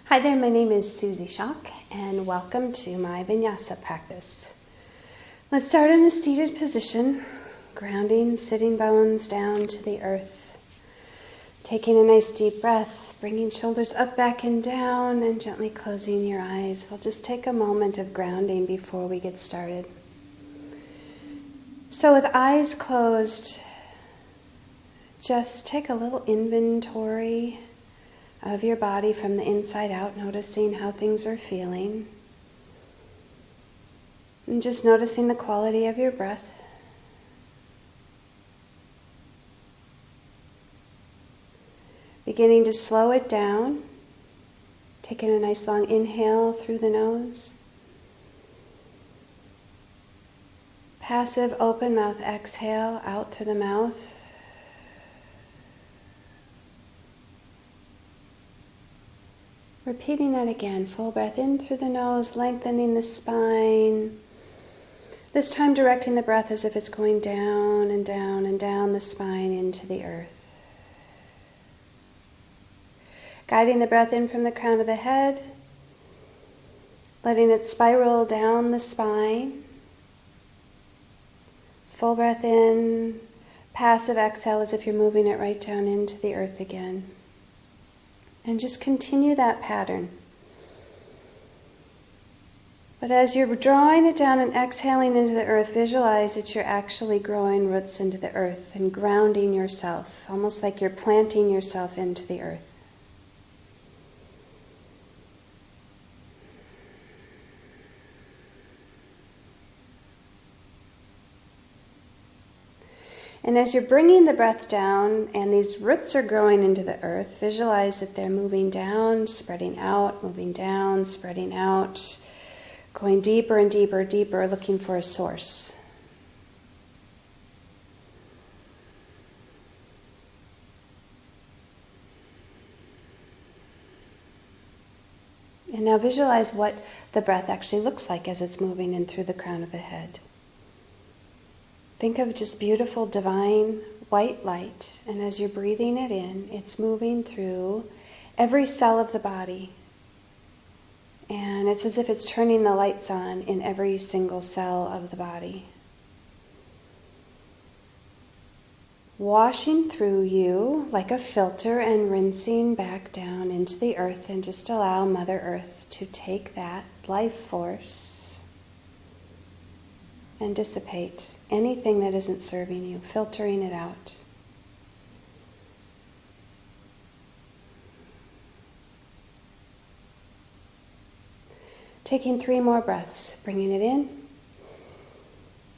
Hi there, my name is Suzy Schaak and welcome to my Vinyasa practice. Let's start in a seated position, grounding sitting bones down to the earth. Taking a nice deep breath, bringing shoulders up, back, and down, and gently closing your eyes. We'll just take a moment of grounding before we get started. So with eyes closed, just take a little inventory of your body from the inside out, noticing how things are feeling. And just noticing the quality of your breath. Beginning to slow it down, taking a nice long inhale through the nose. Passive open mouth exhale out through the mouth. Repeating that again, full breath in through the nose, lengthening the spine. This time directing the breath as if it's going down and down and down the spine into the earth. Guiding the breath in from the crown of the head, letting it spiral down the spine. Full breath in, passive exhale as if you're moving it right down into the earth again. And just continue that pattern. But as you're drawing it down and exhaling into the earth, visualize that you're actually growing roots into the earth and grounding yourself, almost like you're planting yourself into the earth. And as you're bringing the breath down and these roots are growing into the earth, visualize that they're moving down, spreading out, moving down, spreading out, going deeper and deeper, deeper, looking for a source. And now visualize what the breath actually looks like as it's moving in through the crown of the head. Think of just beautiful, divine, white light, and as you're breathing it in, it's moving through every cell of the body. And it's as if it's turning the lights on in every single cell of the body. Washing through you like a filter and rinsing back down into the earth, and just allow Mother Earth to take that life force and dissipate anything that isn't serving you, filtering it out. Taking 3 more breaths, bringing it in,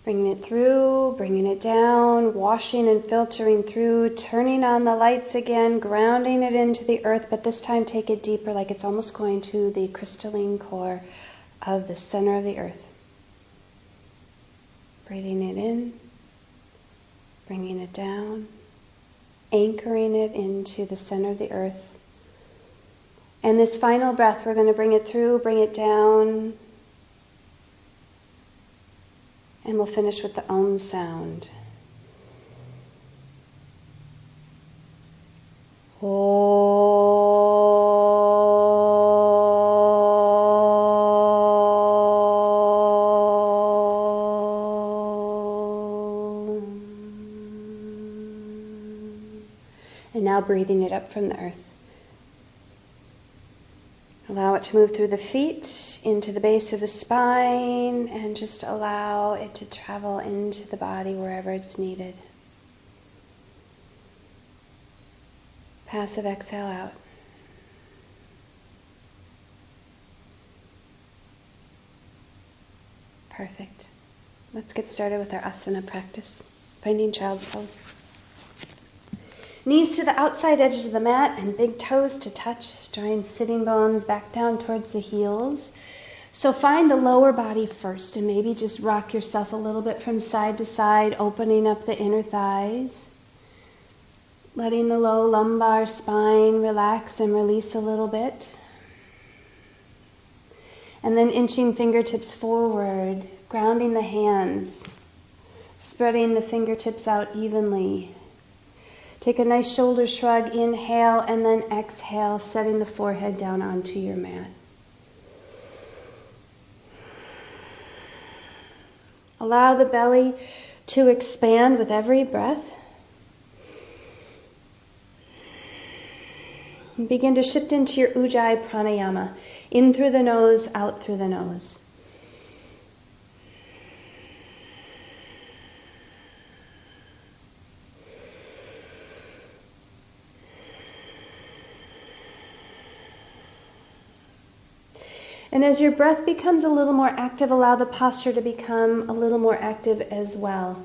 bringing it through, bringing it down, washing and filtering through, turning on the lights again, grounding it into the earth, but this time take it deeper, like it's almost going to the crystalline core of the center of the earth. Breathing it in, bringing it down, anchoring it into the center of the earth. And this final breath, we're going to bring it through, bring it down, and we'll finish with the Om sound. And now breathing it up from the earth. Allow it to move through the feet, into the base of the spine, and just allow it to travel into the body wherever it's needed. Passive exhale out. Perfect. Let's get started with our asana practice. Finding child's pose. Knees to the outside edges of the mat and big toes to touch, drawing sitting bones back down towards the heels. So find the lower body first and maybe just rock yourself a little bit from side to side, opening up the inner thighs. Letting the low lumbar spine relax and release a little bit. And then inching fingertips forward, grounding the hands, spreading the fingertips out evenly. Take a nice shoulder shrug, inhale, and then exhale, setting the forehead down onto your mat. Allow the belly to expand with every breath. And begin to shift into your Ujjayi pranayama, in through the nose, out through the nose. And as your breath becomes a little more active, allow the posture to become a little more active as well.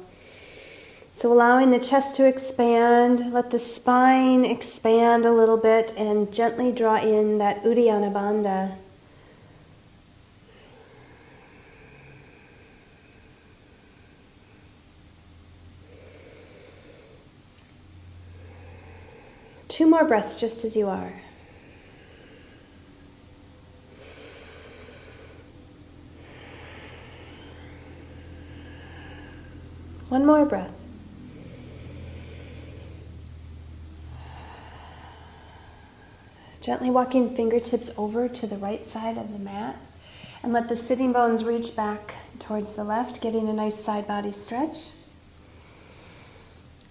So allowing the chest to expand, let the spine expand a little bit, and gently draw in that Uddiyana Bandha. Two more breaths just as you are. One more breath. Gently walking fingertips over to the right side of the mat, and let the sitting bones reach back towards the left, getting a nice side body stretch.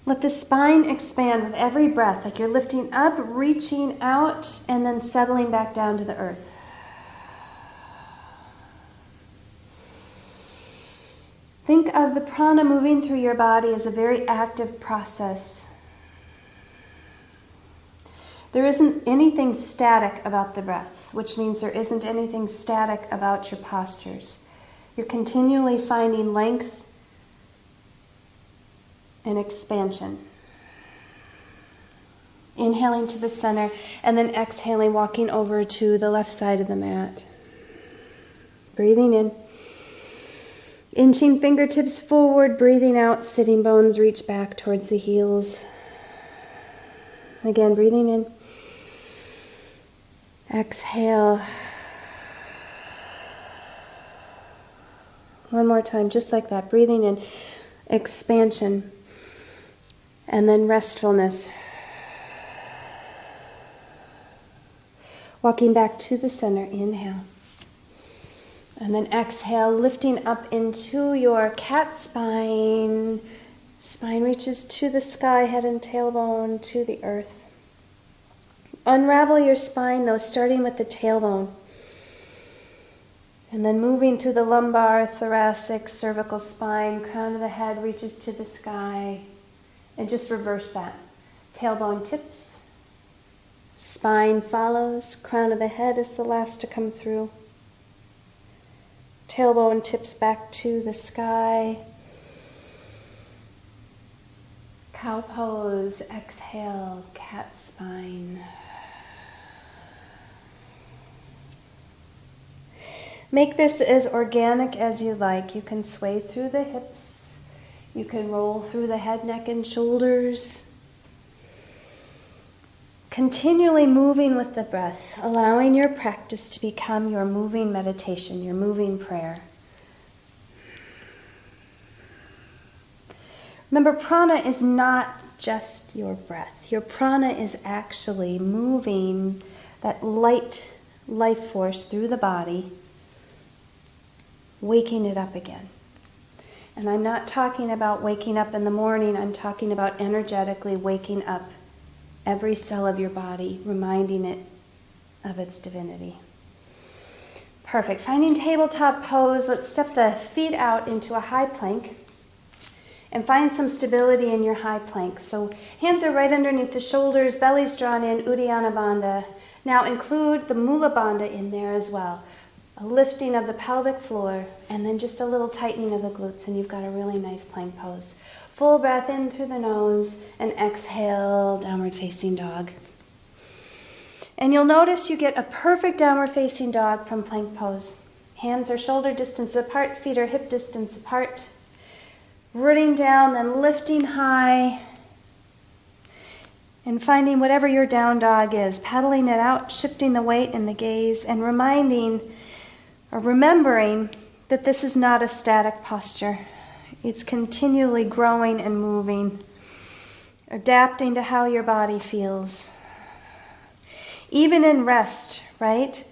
Let the spine expand with every breath, like you're lifting up, reaching out, and then settling back down to the earth. Think of the prana moving through your body as a very active process. There isn't anything static about the breath, which means there isn't anything static about your postures. You're continually finding length and expansion. Inhaling to the center, and then exhaling, walking over to the left side of the mat. Breathing in. Inching fingertips forward, breathing out, sitting bones reach back towards the heels. Again, breathing in. Exhale. One more time, just like that. Breathing in, expansion, and then restfulness. Walking back to the center, inhale. And then exhale, lifting up into your cat spine. Spine reaches to the sky, head and tailbone to the earth. Unravel your spine though, starting with the tailbone. And then moving through the lumbar, thoracic, cervical spine, crown of the head reaches to the sky. And just reverse that. Tailbone tips, spine follows, crown of the head is the last to come through. Tailbone tips back to the sky. Cow pose, exhale, cat spine. Make this as organic as you like. You can sway through the hips. You can roll through the head, neck, and shoulders. Continually moving with the breath, allowing your practice to become your moving meditation, your moving prayer. Remember, prana is not just your breath. Your prana is actually moving that light life force through the body, waking it up again. And I'm not talking about waking up in the morning. I'm talking about energetically waking up every cell of your body, reminding it of its divinity. Perfect. Finding tabletop pose, let's step the feet out into a high plank and find some stability in your high plank. So hands are right underneath the shoulders, belly's drawn in, Uddiyana Bandha. Now include the Mula Bandha in there as well. A lifting of the pelvic floor, and then just a little tightening of the glutes, and you've got a really nice plank pose. Full breath in through the nose, and exhale, downward facing dog. And you'll notice you get a perfect downward facing dog from plank pose. Hands are shoulder distance apart, feet are hip distance apart. Rooting down, then lifting high, and finding whatever your down dog is, paddling it out, shifting the weight and the gaze, and remembering that this is not a static posture. It's continually growing and moving. adapting to how your body feels. Even in rest, right?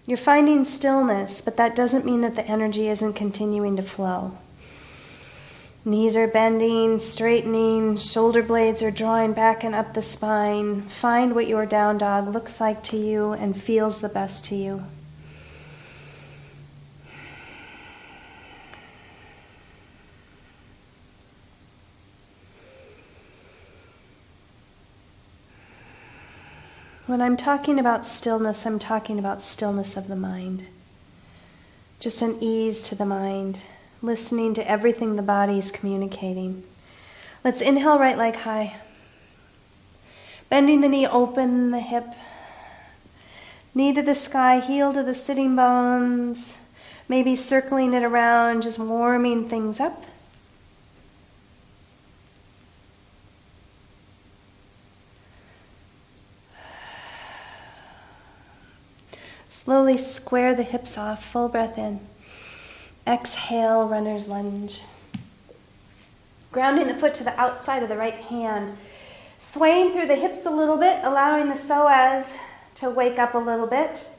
You're finding stillness, but that doesn't mean that the energy isn't continuing to flow. Knees are bending, straightening, shoulder blades are drawing back and up the spine. Find what your down dog looks like to you and feels the best to you. When I'm talking about stillness, I'm talking about stillness of the mind. Just an ease to the mind, listening to everything the body is communicating. Let's inhale, right leg high. Bending the knee, open the hip. Knee to the sky, heel to the sitting bones. Maybe circling it around, just warming things up. Slowly square the hips off, full breath in. Exhale, runner's lunge. Grounding the foot to the outside of the right hand. Swaying through the hips a little bit, allowing the psoas to wake up a little bit.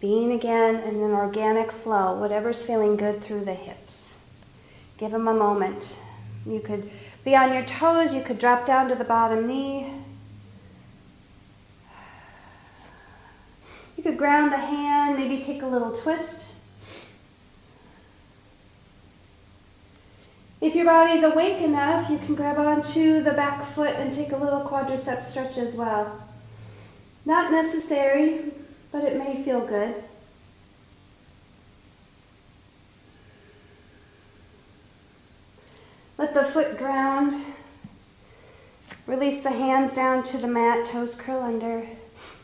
Being again in an organic flow, whatever's feeling good through the hips. Give them a moment. You could be on your toes, you could drop down to the bottom knee. You could ground the hand, maybe take a little twist. If your body's awake enough, you can grab onto the back foot and take a little quadricep stretch as well. Not necessary, but it may feel good. Let the foot ground. Release the hands down to the mat, toes curl under.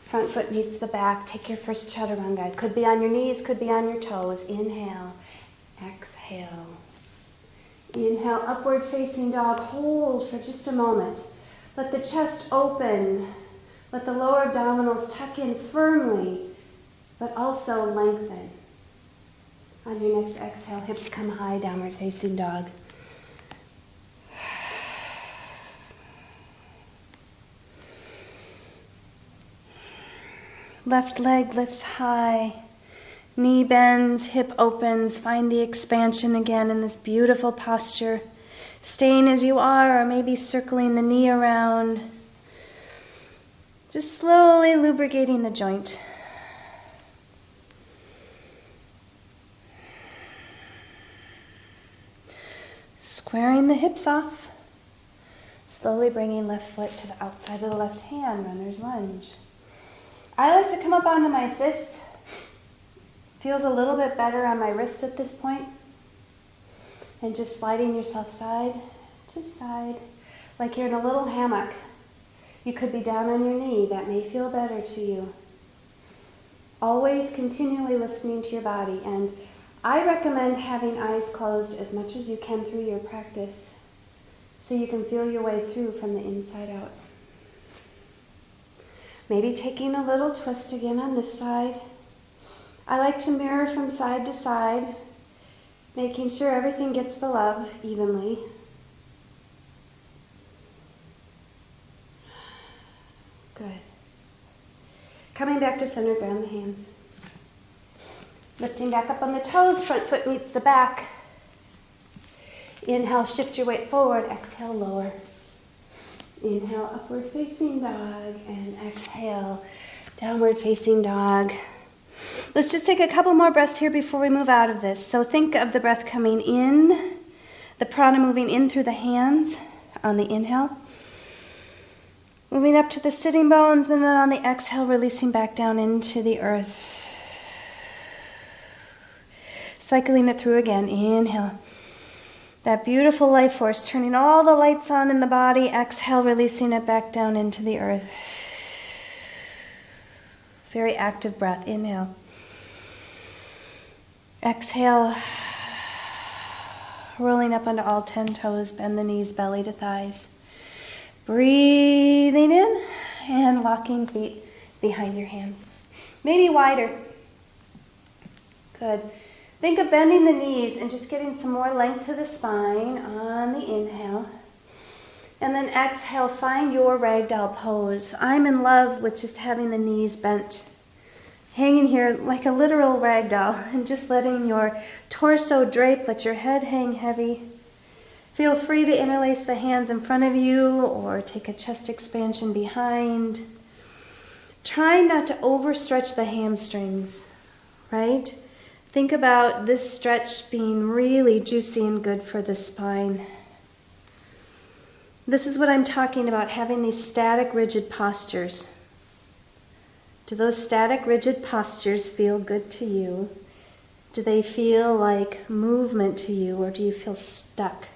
Front foot meets the back. Take your first chaturanga. It could be on your knees, could be on your toes. Inhale, exhale. Inhale, upward facing dog. Hold for just a moment. Let the chest open. Let the lower abdominals tuck in firmly, but also lengthen. On your next exhale, hips come high, downward facing dog. Left leg lifts high, knee bends, hip opens. Find the expansion again in this beautiful posture. Staying as you are, or maybe circling the knee around. Just slowly lubricating the joint. Squaring the hips off. Slowly bringing left foot to the outside of the left hand, runner's lunge. I like to come up onto my fists. Feels a little bit better on my wrists at this point. And just sliding yourself side to side, like you're in a little hammock. You could be down on your knee. That may feel better to you. Always continually listening to your body. And I recommend having eyes closed as much as you can through your practice, so you can feel your way through from the inside out. Maybe taking a little twist again on this side. I like to mirror from side to side, making sure everything gets the love evenly. Good. Coming back to center, ground the hands. Lifting back up on the toes, front foot meets the back. Inhale, shift your weight forward. Exhale, lower. Inhale, upward facing dog, and exhale, downward facing dog. Let's just take a couple more breaths here before we move out of this. So think of the breath coming in, the prana moving in through the hands on the inhale, moving up to the sitting bones, and then on the exhale, releasing back down into the earth. Cycling it through again. Inhale. That beautiful life force, turning all the lights on in the body. Exhale, releasing it back down into the earth. Very active breath. Inhale. Exhale. Rolling up onto all 10 toes. Bend the knees, belly to thighs. Breathing in and walking feet behind your hands. Maybe wider. Good. Think of bending the knees and just getting some more length to the spine on the inhale. And then exhale, find your ragdoll pose. I'm in love with just having the knees bent, hanging here like a literal ragdoll, and just letting your torso drape, let your head hang heavy. Feel free to interlace the hands in front of you or take a chest expansion behind. Try not to overstretch the hamstrings, right? Think about this stretch being really juicy and good for the spine. This is what I'm talking about, having these static, rigid postures. Do those static, rigid postures feel good to you? Do they feel like movement to you, or do you feel stuck?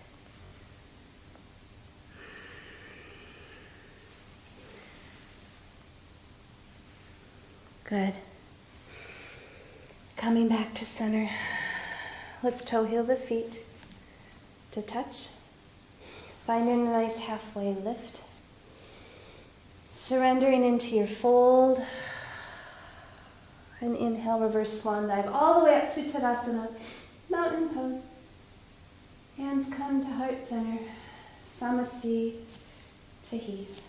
Good. Coming back to center. Let's toe heel the feet to touch. Finding a nice halfway lift. Surrendering into your fold. And inhale, reverse swan dive all the way up to Tadasana, mountain pose. Hands come to heart center. Samasti to heave.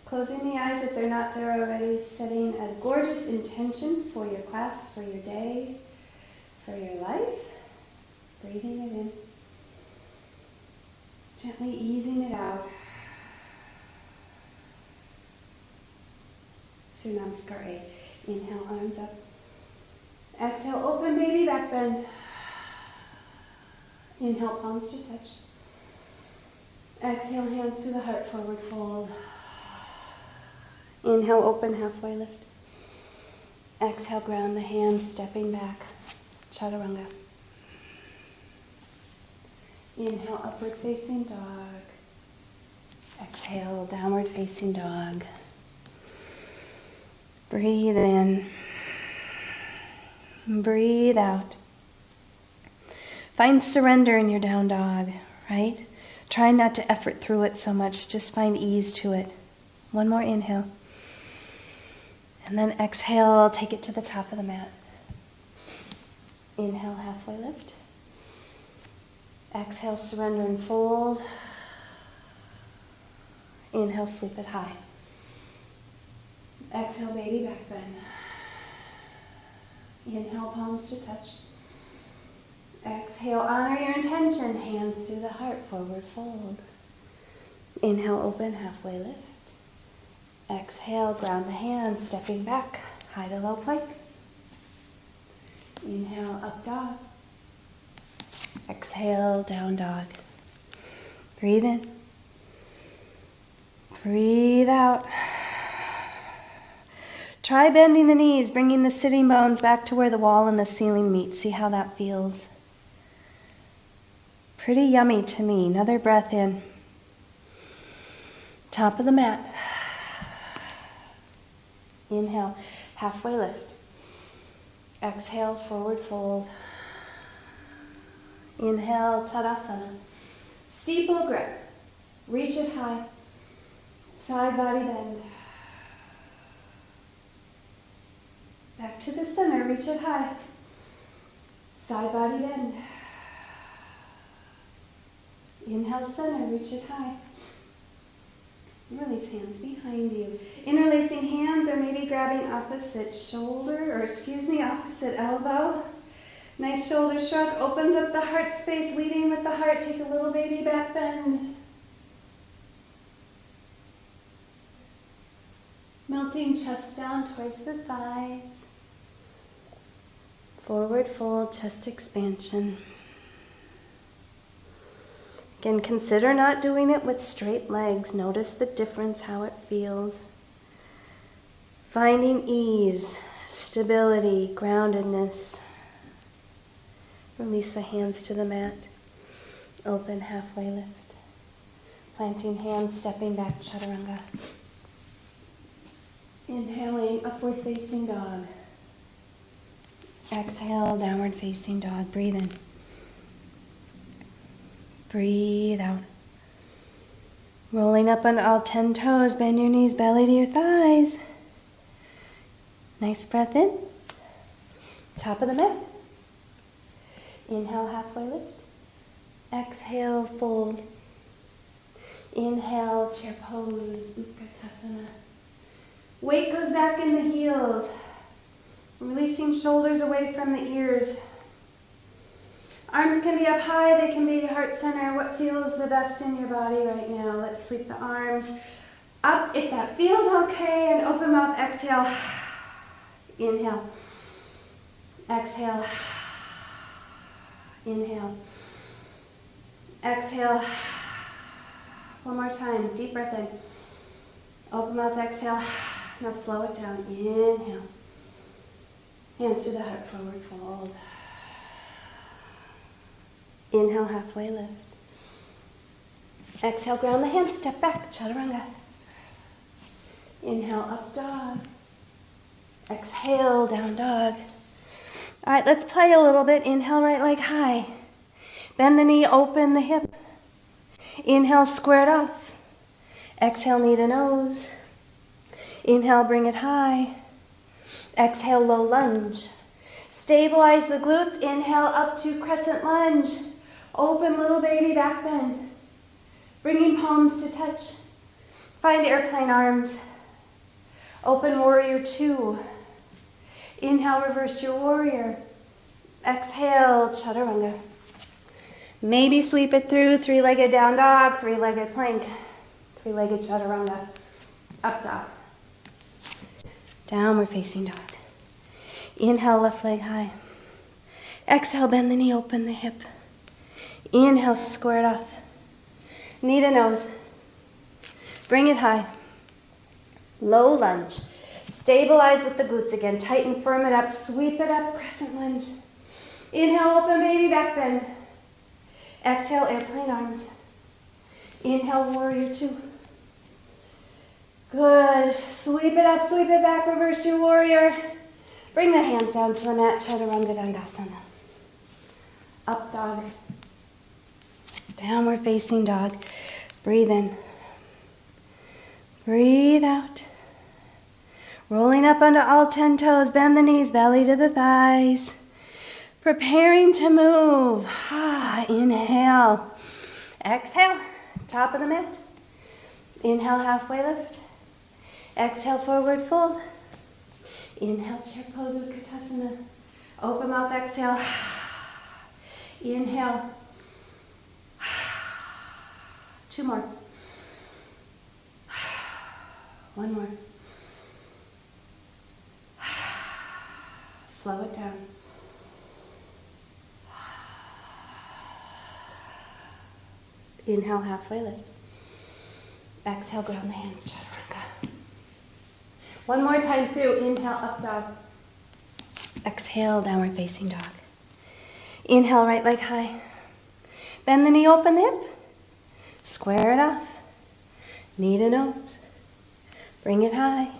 Closing the eyes if they're not there already, setting a gorgeous intention for your class, for your day, for your life. Breathing it in. Gently easing it out. Surya Namaskar. Inhale, arms up. Exhale, open baby back bend. Inhale, palms to touch. Exhale, hands to the heart, forward fold. Inhale, open halfway lift. Exhale, ground the hands, stepping back. Chaturanga. Inhale, upward facing dog. Exhale, downward facing dog. Breathe in. Breathe out. Find surrender in your down dog, right? Try not to effort through it so much. Just find ease to it. One more inhale. And then exhale, take it to the top of the mat. Inhale, halfway lift. Exhale, surrender and fold. Inhale, sweep it high. Exhale, baby back bend. Inhale, palms to touch. Exhale, honor your intention. Hands to the heart, forward fold. Inhale, open, halfway lift. Exhale, ground the hands, stepping back, high to low plank. Inhale, up dog. Exhale, down dog. Breathe in. Breathe out. Try bending the knees, bringing the sitting bones back to where the wall and the ceiling meet. See how that feels. Pretty yummy to me. Another breath in. Top of the mat. Inhale, halfway lift. Exhale, forward fold. Inhale, Tadasana. Steeple grip. Reach it high. Side body bend. Back to the center, reach it high. Side body bend. Inhale, center, reach it high. Release hands behind you. Interlacing hands or maybe grabbing opposite shoulder, opposite elbow. Nice shoulder shrug, opens up the heart space, leading with the heart. Take a little baby back bend. Melting chest down towards the thighs. Forward fold, chest expansion. Again, consider not doing it with straight legs. Notice the difference, how it feels. Finding ease, stability, groundedness. Release the hands to the mat. Open, halfway lift. Planting hands, stepping back, chaturanga. Inhaling, upward facing dog. Exhale, downward facing dog. Breathe in. Breathe out. Rolling up on all 10 toes. Bend your knees, belly to your thighs. Nice breath in. Top of the mat. Inhale, halfway lift. Exhale, fold. Inhale, chair pose, Trikanasana. Weight goes back in the heels. Releasing shoulders away from the ears. Arms can be up high, they can be heart center. What feels the best in your body right now? Let's sweep the arms up if that feels okay, and open mouth, exhale. Inhale. Exhale. Inhale. Exhale. One more time. Deep breath in. Open mouth, exhale. Now slow it down. Inhale. Hands to the heart, forward fold. Inhale, halfway lift. Exhale, ground the hands, step back, chaturanga. Inhale, up dog. Exhale, down dog. All right, let's play a little bit. Inhale, right leg high. Bend the knee, open the hip. Inhale, square it off. Exhale, knee to nose. Inhale, bring it high. Exhale, low lunge. Stabilize the glutes. Inhale, up to crescent lunge. Open little baby back bend. Bringing palms to touch. Find airplane arms. Open warrior two. Inhale, reverse your warrior. Exhale, chaturanga. Maybe sweep it through three-legged down dog, three-legged plank, three-legged chaturanga, up dog. Downward facing dog. Inhale, left leg high. Exhale, bend the knee, open the hip. Inhale, square it off. Knee to nose. Bring it high. Low lunge. Stabilize with the glutes again. Tighten, firm it up, sweep it up, crescent lunge. Inhale, open baby back bend. Exhale, airplane arms. Inhale, warrior two. Good. Sweep it up, sweep it back, reverse your warrior. Bring the hands down to the mat, chaturanga dandasana. Up dog. Downward facing dog. Breathe in. Breathe out. Rolling up onto all 10 toes, bend the knees, belly to the thighs. Preparing to move. Inhale. Exhale, top of the mat. Inhale, halfway lift. Exhale, forward fold. Inhale, chair pose of Trikanasana. Open mouth, exhale. Inhale. Two more. One more. Slow it down. Inhale, halfway lift. Exhale, ground the hands, chaturanga. One more time through. Inhale, up dog. Exhale, downward facing dog. Inhale, right leg high. Bend the knee, open the hip. Square it off. Knee to nose. Bring it high.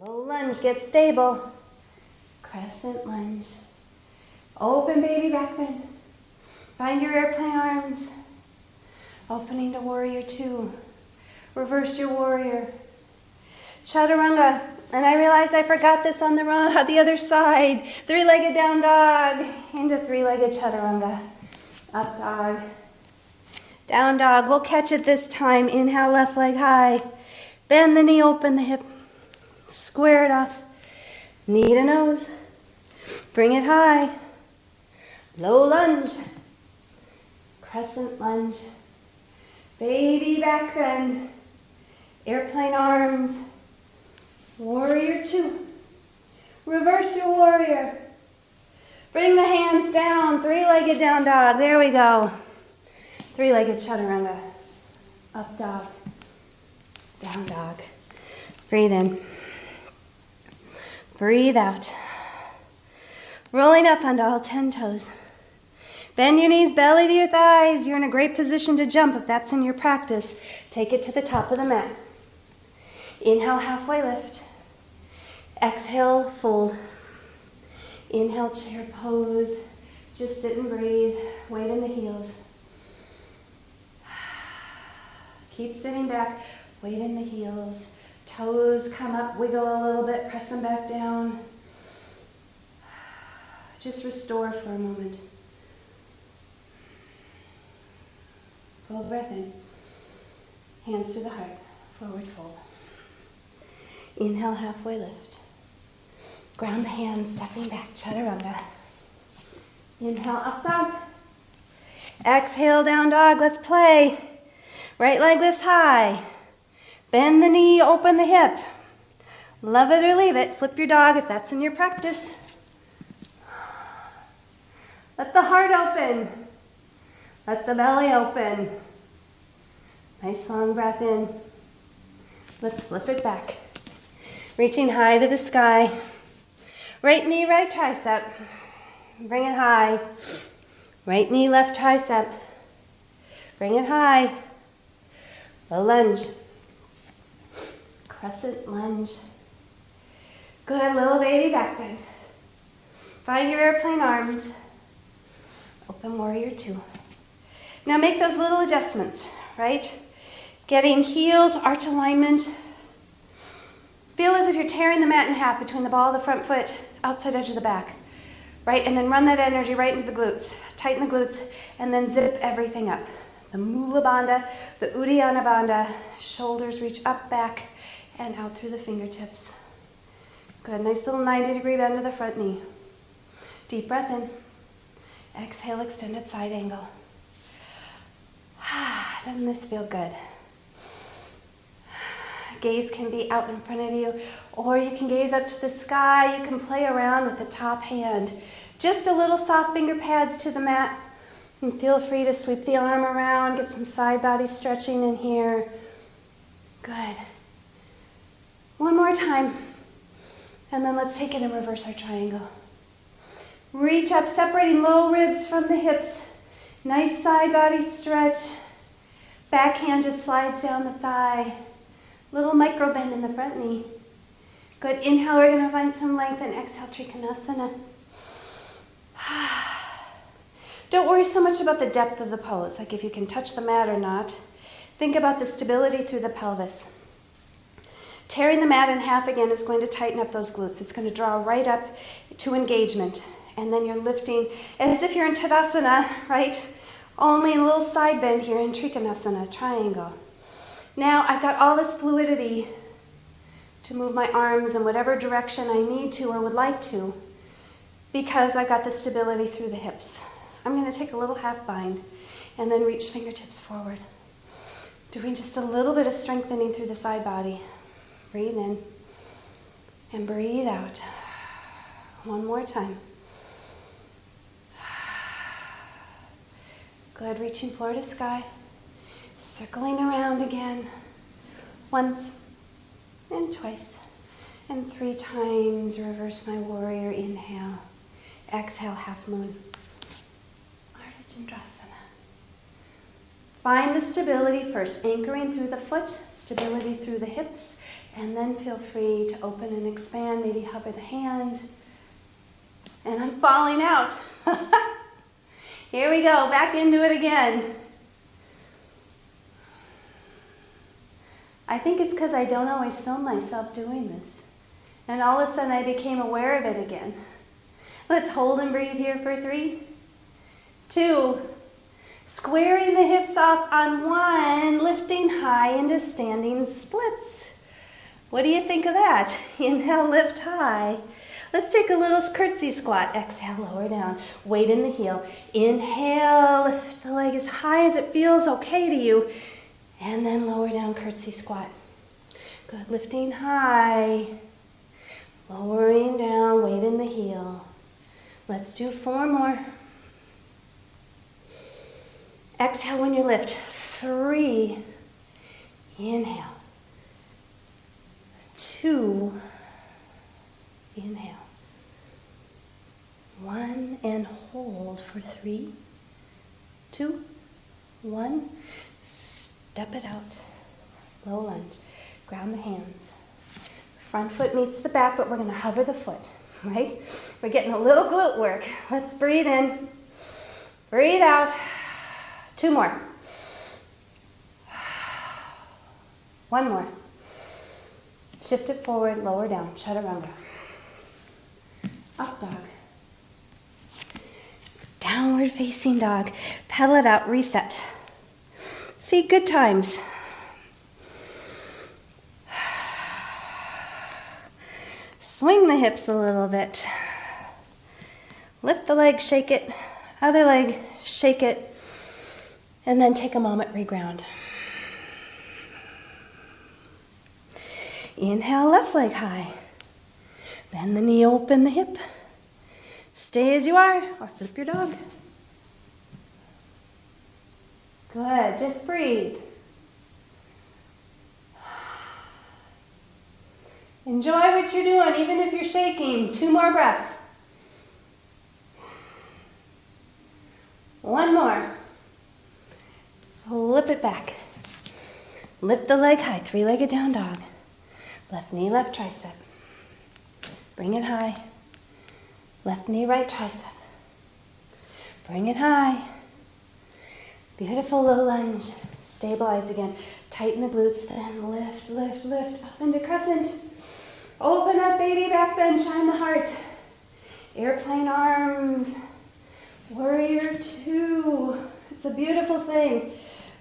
Low lunge, get stable. Crescent lunge. Open baby back bend. Find your airplane arms. Opening to warrior two. Reverse your warrior. Chaturanga. And I realized I forgot this on the other side. Three-legged down dog into three-legged chaturanga. Up dog. Down dog. We'll catch it this time. Inhale, left leg high. Bend the knee, open the hip. Square it off. Knee to nose. Bring it high. Low lunge. Crescent lunge. Baby back bend. Airplane arms. Warrior two. Reverse your warrior. Bring the hands down. Three-legged down dog. There we go. Three-legged chaturanga. Up dog. Down dog. Breathe in. Breathe out. Rolling up onto all 10 toes. Bend your knees, belly to your thighs. You're in a great position to jump if that's in your practice. Take it to the top of the mat. Inhale, halfway lift. Exhale, fold. Inhale, chair pose. Just sit and breathe. Weight in the heels. Keep sitting back. Weight in the heels. Toes come up, wiggle a little bit, press them back down. Just restore for a moment. Full breath in. Hands to the heart. Forward fold. Inhale, halfway lift. Ground the hands, stepping back, chaturanga. Inhale, up dog. Exhale, down dog. Let's play. Right leg lifts high. Bend the knee, open the hip. Love it or leave it. Flip your dog if that's in your practice. Let the heart open. Let the belly open. Nice long breath in. Let's flip it back. Reaching high to the sky. Right knee, right tricep. Bring it high. Right knee, left tricep. Bring it high. Low lunge. Crescent lunge. Good, little baby back bend. Find your airplane arms. Open warrior two. Now make those little adjustments, right? Getting heel to arch alignment. Feel as if you're tearing the mat in half between the ball of the front foot, outside edge of the back, right? And then run that energy right into the glutes. Tighten the glutes, and then zip everything up. The Mula Bandha, the Uddiyana Bandha. Shoulders reach up, back, and out through the fingertips. Good, nice little 90-degree bend to the front knee. Deep breath in. Exhale, extended side angle. Doesn't this feel good? Gaze can be out in front of you, or you can gaze up to the sky. You can play around with the top hand. Just a little soft finger pads to the mat. And feel free to sweep the arm around, get some side body stretching in here. Good. One more time. And then let's take it and reverse our triangle. Reach up, separating low ribs from the hips. Nice side body stretch. Back hand just slides down the thigh. Little micro bend in the front knee. Good. Inhale, we're going to find some length, and exhale, Trikanasana. Don't worry so much about the depth of the pose, like if you can touch the mat or not. Think about the stability through the pelvis. Tearing the mat in half again is going to tighten up those glutes. It's going to draw right up to engagement. And then you're lifting as if you're in Tadasana, right? Only a little side bend here in Trikanasana, triangle. Now I've got all this fluidity to move my arms in whatever direction I need to or would like to, because I've got the stability through the hips. I'm going to take a little half bind and then reach fingertips forward. Doing just a little bit of strengthening through the side body. Breathe in and breathe out. One more time. Good, reaching floor to sky. Circling around again. Once and twice and 3 times. Reverse my warrior. Inhale. Exhale, half moon. Ardha. Find the stability first, anchoring through the foot, stability through the hips, and then feel free to open and expand, maybe hover the hand. And I'm falling out. Here we go, back into it again. I think it's because I don't always film myself doing this. And all of a sudden I became aware of it again. Let's hold and breathe here for 3, 2, squaring the hips off on 1, lifting high into standing splits. What do you think of that? Inhale, lift high. Let's take a little curtsy squat. Exhale, lower down. Weight in the heel. Inhale, lift the leg as high as it feels okay to you. And then lower down, curtsy squat. Good, lifting high. Lowering down, weight in the heel. Let's do 4 more. Exhale when you lift. 3. Inhale. 2. Inhale. 1 and hold for 3, 2, 1. Step it out. Low lunge. Ground the hands. Front foot meets the back, but we're going to hover the foot, right? We're getting a little glute work. Let's breathe in. Breathe out. 2 more. 1 more. Shift it forward, lower down, chaturanga. Up dog. Downward facing dog. Pedal it out, reset. See, good times. Swing the hips a little bit. Lift the leg, shake it. Other leg, shake it. And then take a moment, reground. Inhale, left leg high. Bend the knee, open the hip. Stay as you are, or flip your dog. Good, just breathe. Enjoy what you're doing, even if you're shaking. 2 more breaths. 1 more. Flip it back. Lift the leg high, 3-legged down dog. Left knee, left tricep. Bring it high. Left knee, right tricep. Bring it high. Beautiful low lunge. Stabilize again. Tighten the glutes, then lift, lift, lift. Up into crescent. Open up, baby back bend. Shine the heart. Airplane arms. Warrior 2. It's a beautiful thing.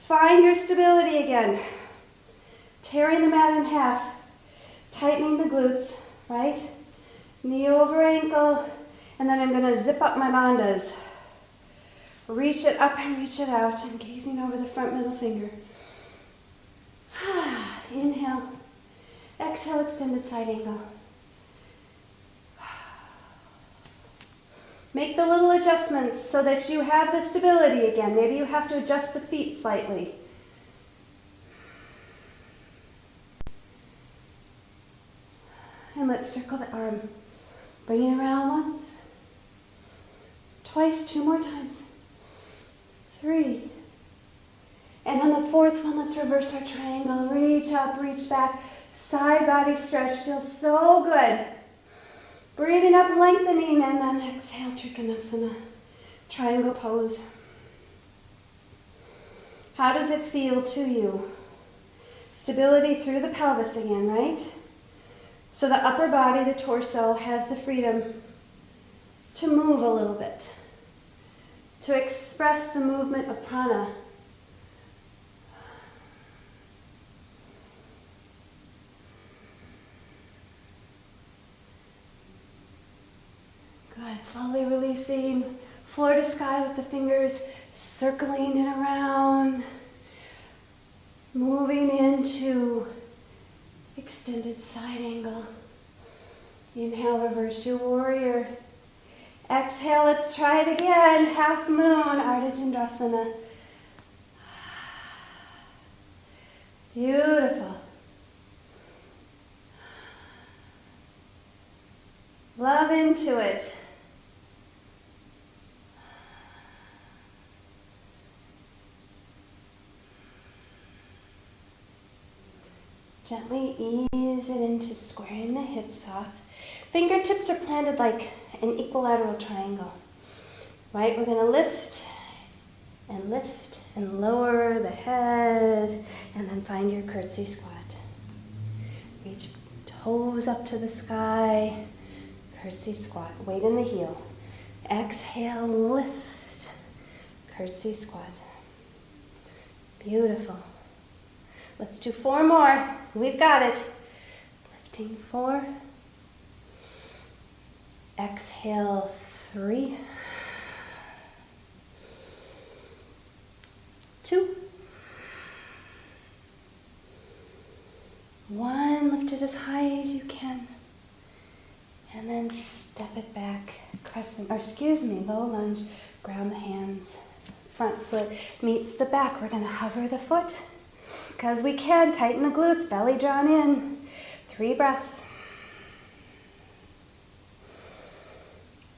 Find your stability again. Tearing the mat in half. Tightening the glutes, right? Knee over ankle. And then I'm going to zip up my bandhas. Reach it up and reach it out. And gazing over the front middle finger. Inhale. Exhale, extended side angle. Make the little adjustments so that you have the stability again. Maybe you have to adjust the feet slightly. And let's circle the arm. Bring it around once. Twice, 2 more times. 3. And on the 4th one, let's reverse our triangle. Reach up, reach back. Side body stretch. Feels so good. Breathing up, lengthening, and then exhale, Trikanasana. Triangle pose. How does it feel to you? Stability through the pelvis again, right? So the upper body, the torso, has the freedom to move a little bit, to express the movement of prana. Good, slowly releasing, floor to sky with the fingers, circling it around, moving into extended side angle. Inhale, reverse your warrior. Exhale, let's try it again. Half moon, Ardha Chandrasana. Beautiful. Love into it. Gently ease it into squaring the hips off. Fingertips are planted like an equilateral triangle. Right? We're going to lift and lower the head, and then find your curtsy squat. Reach toes up to the sky. Curtsy squat. Weight in the heel. Exhale, lift. Curtsy squat. Beautiful. Let's do 4 more. We've got it. Lifting 4. Exhale 3. 2. 1. Lift it as high as you can. And then step it back. Crescent, low lunge. Ground the hands. Front foot meets the back. We're going to hover the foot. Because we can, tighten the glutes, belly drawn in. 3 breaths.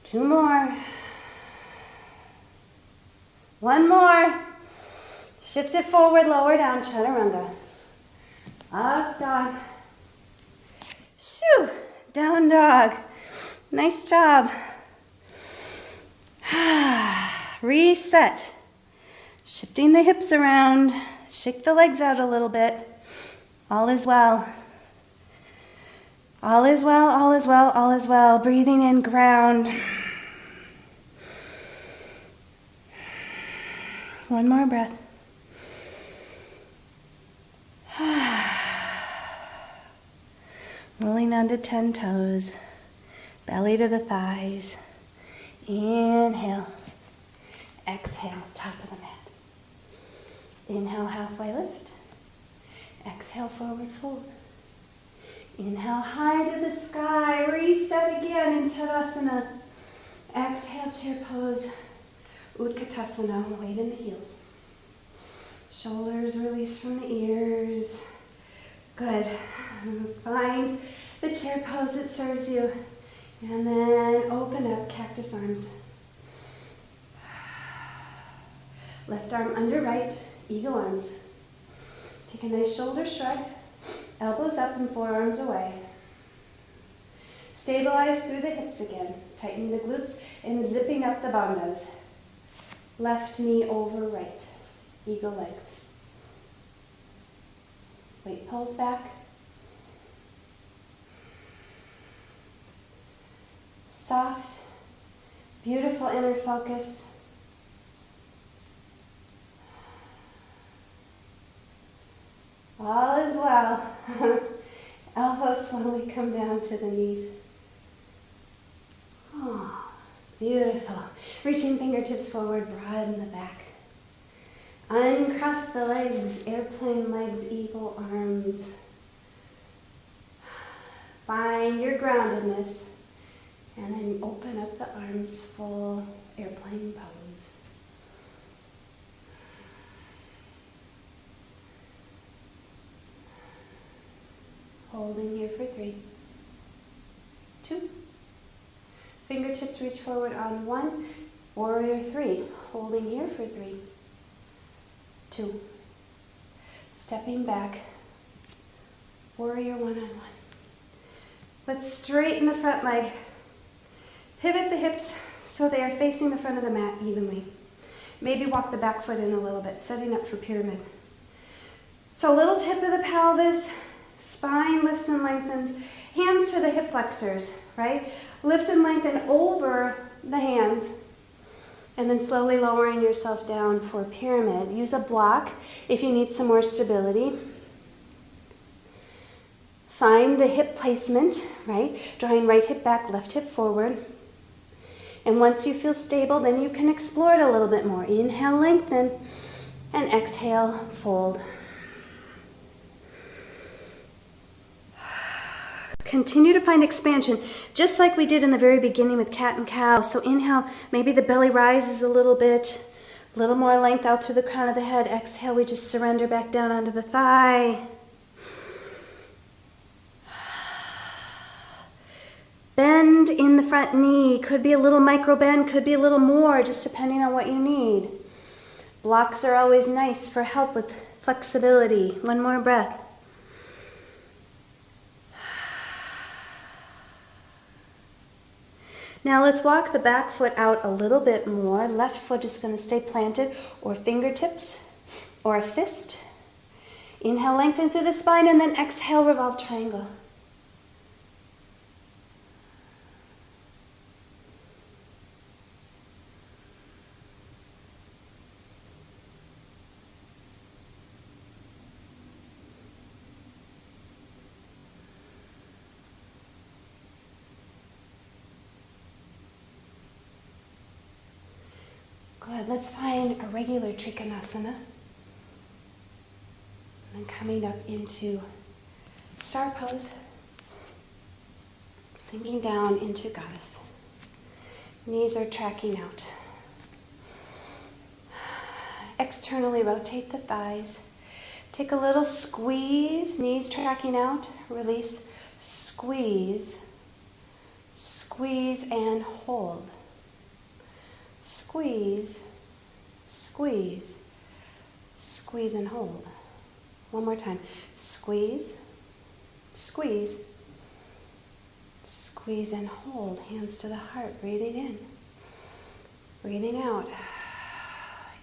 2 more. 1 more. Shift it forward, lower down, chaturanga. Up dog. Shoo, down dog. Nice job. Reset. Shifting the hips around. Shake the legs out a little bit. All is well. All is well, all is well, all is well. Breathing in, ground. One more breath. Rolling onto 10 toes, belly to the thighs. Inhale, exhale, top of the mat. Inhale, halfway lift. Exhale, forward fold. Inhale, high to the sky. Reset again in Tadasana. Exhale, chair pose. Utkatasana, weight in the heels. Shoulders release from the ears. Good. Find the chair pose that serves you. And then open up, cactus arms. Left arm under right, eagle arms. Take a nice shoulder shrug. Elbows up and forearms away. Stabilize through the hips again. Tightening the glutes and zipping up the bandhas. Left knee over right. Eagle legs. Weight pulls back. Soft, beautiful inner focus. All is well. Elbows slowly come down to the knees. Oh, beautiful. Reaching fingertips forward, broaden the back. Uncross the legs, airplane legs, eagle arms. Find your groundedness. And then open up the arms, full airplane pose. Holding here for 3, 2. Fingertips reach forward on 1. Warrior 3. Holding here for 3, 2. Stepping back. Warrior 1 on 1. Let's straighten the front leg. Pivot the hips so they are facing the front of the mat evenly. Maybe walk the back foot in a little bit, setting up for pyramid. So little tip of the pelvis, spine lifts and lengthens, hands to the hip flexors, right? Lift and lengthen over the hands, and then slowly lowering yourself down for pyramid. Use a block if you need some more stability. Find the hip placement, right? Drawing right hip back, left hip forward. And once you feel stable, then you can explore it a little bit more. Inhale, lengthen, and exhale, fold. Continue to find expansion, just like we did in the very beginning with cat and cow. So inhale, maybe the belly rises a little bit, a little more length out through the crown of the head. Exhale, we just surrender back down onto the thigh. Bend in the front knee. Could be a little micro bend, could be a little more, just depending on what you need. Blocks are always nice for help with flexibility. One more breath. Now let's walk the back foot out a little bit more. Left foot is going to stay planted, or fingertips, or a fist. Inhale, lengthen through the spine, and then exhale, revolve triangle. Good. Let's find a regular Trikanasana. And then coming up into Star Pose. Sinking down into Goddess. Knees are tracking out. Externally rotate the thighs. Take a little squeeze, knees tracking out. Release, squeeze. Squeeze and hold. Squeeze, squeeze, squeeze and hold. One more time. Squeeze, squeeze, squeeze and hold. Hands to the heart. Breathing in. Breathing out.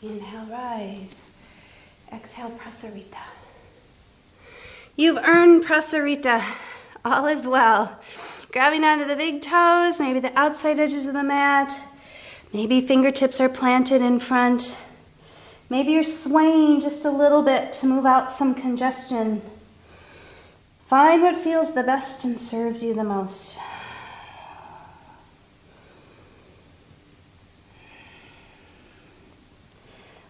Inhale, rise. Exhale, Prasarita. You've earned Prasarita. All is well. Grabbing onto the big toes, maybe the outside edges of the mat. Maybe fingertips are planted in front. Maybe you're swaying just a little bit to move out some congestion. Find what feels the best and serves you the most.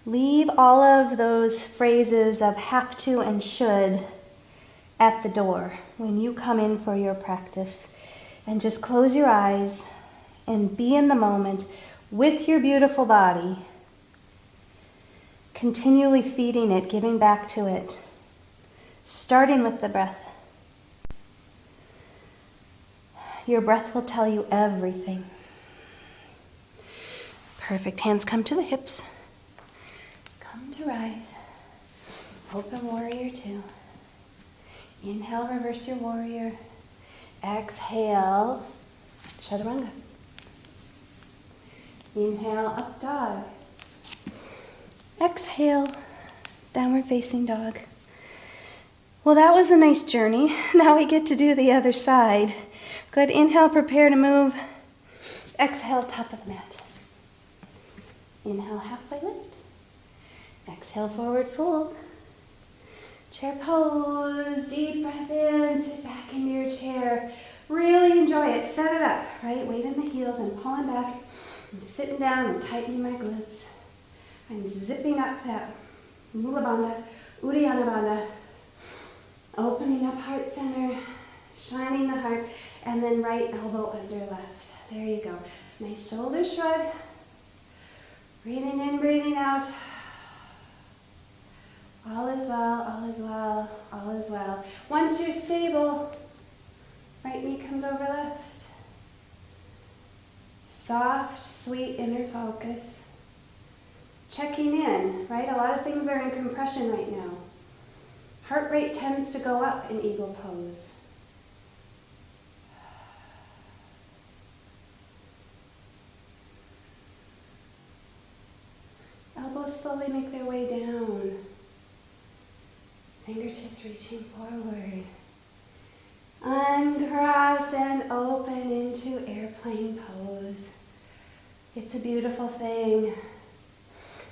Leave all of those phrases of have to and should at the door when you come in for your practice, and just close your eyes and be in the moment with your beautiful body, continually feeding it, giving back to it, starting with the breath. Your breath will tell you everything. Perfect. Hands come to the hips. Come to rise. Open warrior two. Inhale, reverse your warrior. Exhale, chaturanga. Inhale, up dog. Exhale, downward facing dog. Well, that was a nice journey. Now we get to do the other side. Good. Inhale, prepare to move. Exhale, top of the mat. Inhale, halfway lift. Exhale, forward fold. Chair pose, deep breath in, sit back into your chair. Really enjoy it. Set it up, right? Weight in the heels. I'm pulling back. I'm sitting down and tightening my glutes. I'm zipping up that Mula Bandha, Uddiyana Bandha. Opening up heart center, shining the heart, and then right elbow under left. There you go. Nice shoulder shrug. Breathing in, breathing out. All is well, all is well, all is well. Once you're stable, right knee comes over left. Soft, sweet inner focus. Checking in, right? A lot of things are in compression right now. Heart rate tends to go up in Eagle Pose. Elbows slowly make their way down. Fingertips reaching forward. Uncross and open into airplane pose. It's a beautiful thing.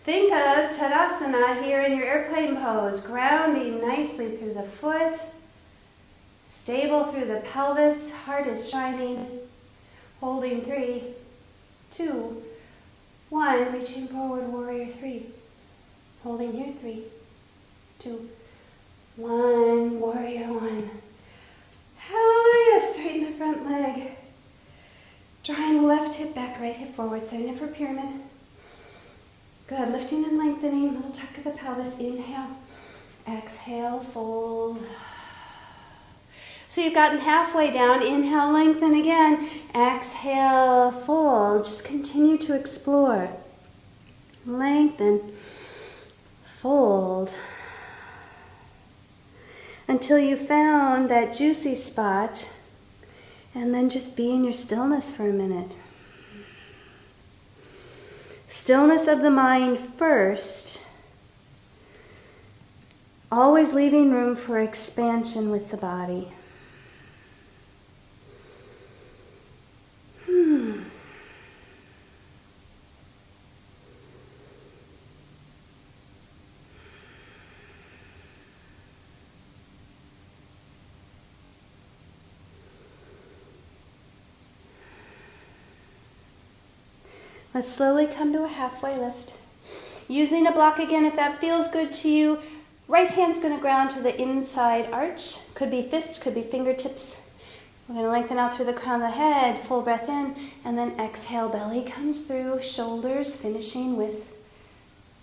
Think of Tadasana here in your airplane pose, grounding nicely through the foot, stable through the pelvis, heart is shining, holding 3, 2, 1, reaching forward, warrior 3, holding here 3, 2, 1, warrior 1. Hallelujah, straighten the front leg. Drawing the left hip back, right hip forward, setting up for pyramid. Good, lifting and lengthening, little tuck of the pelvis, inhale, exhale, fold. So you've gotten halfway down, inhale, lengthen again, exhale, fold. Just continue to explore. Lengthen, fold. Until you found that juicy spot, and then just be in your stillness for a minute. Stillness of the mind first, always leaving room for expansion with the body. Let's slowly come to a halfway lift. Using a block again, if that feels good to you, right hand's going to ground to the inside arch. Could be fists, could be fingertips. We're going to lengthen out through the crown of the head, full breath in, and then exhale, belly comes through, shoulders finishing with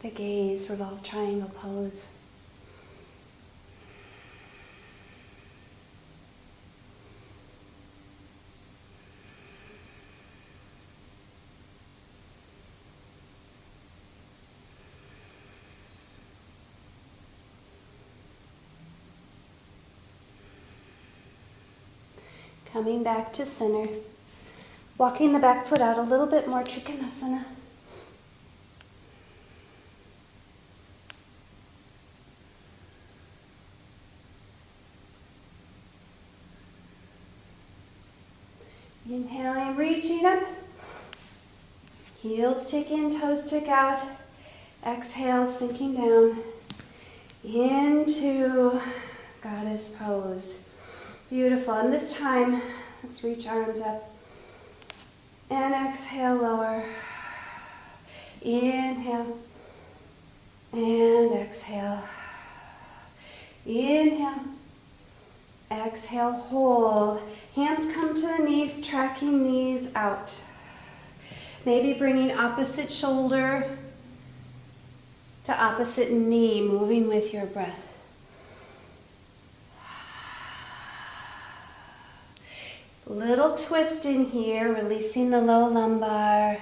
the gaze, revolve triangle pose. Coming back to center, walking the back foot out a little bit more, Trikanasana. Inhaling, reaching up. Heels tick in, toes tick out. Exhale, sinking down into Goddess Pose. Beautiful. And this time, let's reach arms up. And exhale, lower. Inhale. And exhale. Inhale. Exhale, hold. Hands come to the knees, tracking knees out. Maybe bringing opposite shoulder to opposite knee, moving with your breath. Little twist in here, releasing the low lumbar.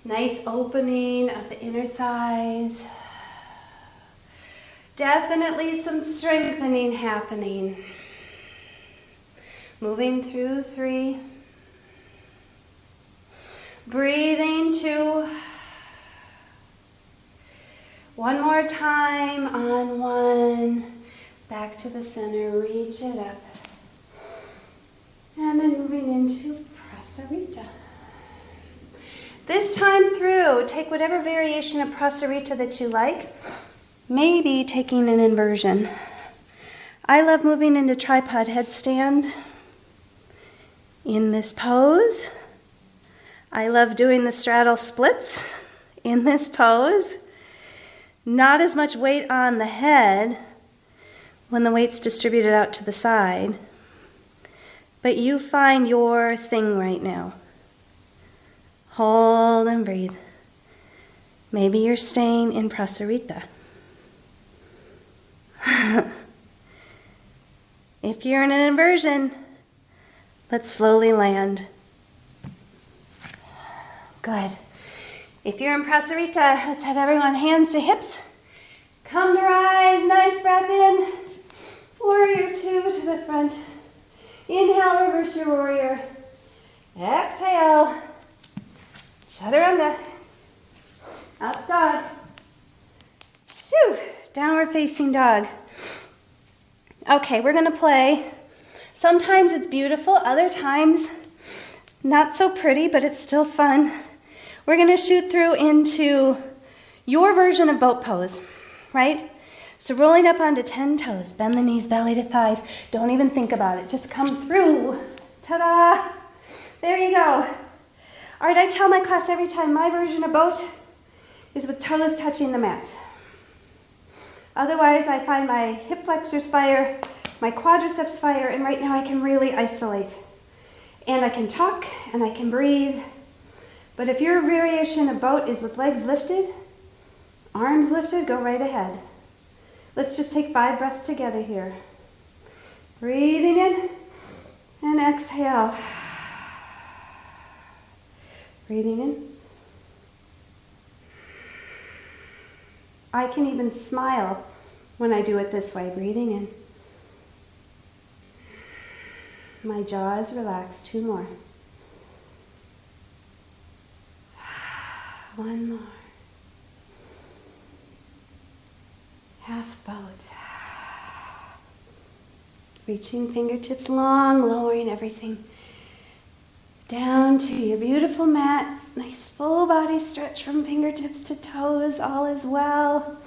Nice opening of the inner thighs. Definitely some strengthening happening. Moving through 3. Breathing 2. One more time on 1. Back to the center, reach it up. And then moving into Prasarita. This time through, take whatever variation of Prasarita that you like. Maybe taking an inversion. I love moving into tripod headstand in this pose. I love doing the straddle splits in this pose. Not as much weight on the head when the weight's distributed out to the side. But you find your thing right now. Hold and breathe. Maybe you're staying in Prasarita. If you're in an inversion, let's slowly land. Good. If you're in Prasarita, let's have everyone hands to hips. Come to rise, nice breath in. Warrior 2 to the front. Inhale, reverse your warrior. Exhale. Chaturanga. Up dog. Shoo. Downward facing dog. Okay, we're going to play. Sometimes it's beautiful, other times not so pretty, but it's still fun. We're going to shoot through into your version of boat pose, right? So rolling up onto 10 toes, bend the knees, belly to thighs. Don't even think about it. Just come through. Ta-da! There you go. All right, I tell my class every time my version of boat is with toes touching the mat. Otherwise, I find my hip flexors fire, my quadriceps fire, and right now I can really isolate. And I can talk, and I can breathe. But if your variation of boat is with legs lifted, arms lifted, go right ahead. Let's just take 5 breaths together here. Breathing in and exhale. Breathing in. I can even smile when I do it this way, breathing in. My jaw is relaxed. 2 more. 1 more. Half boat. Reaching fingertips long, lowering everything down to your beautiful mat. Nice full body stretch from fingertips to toes. All is well.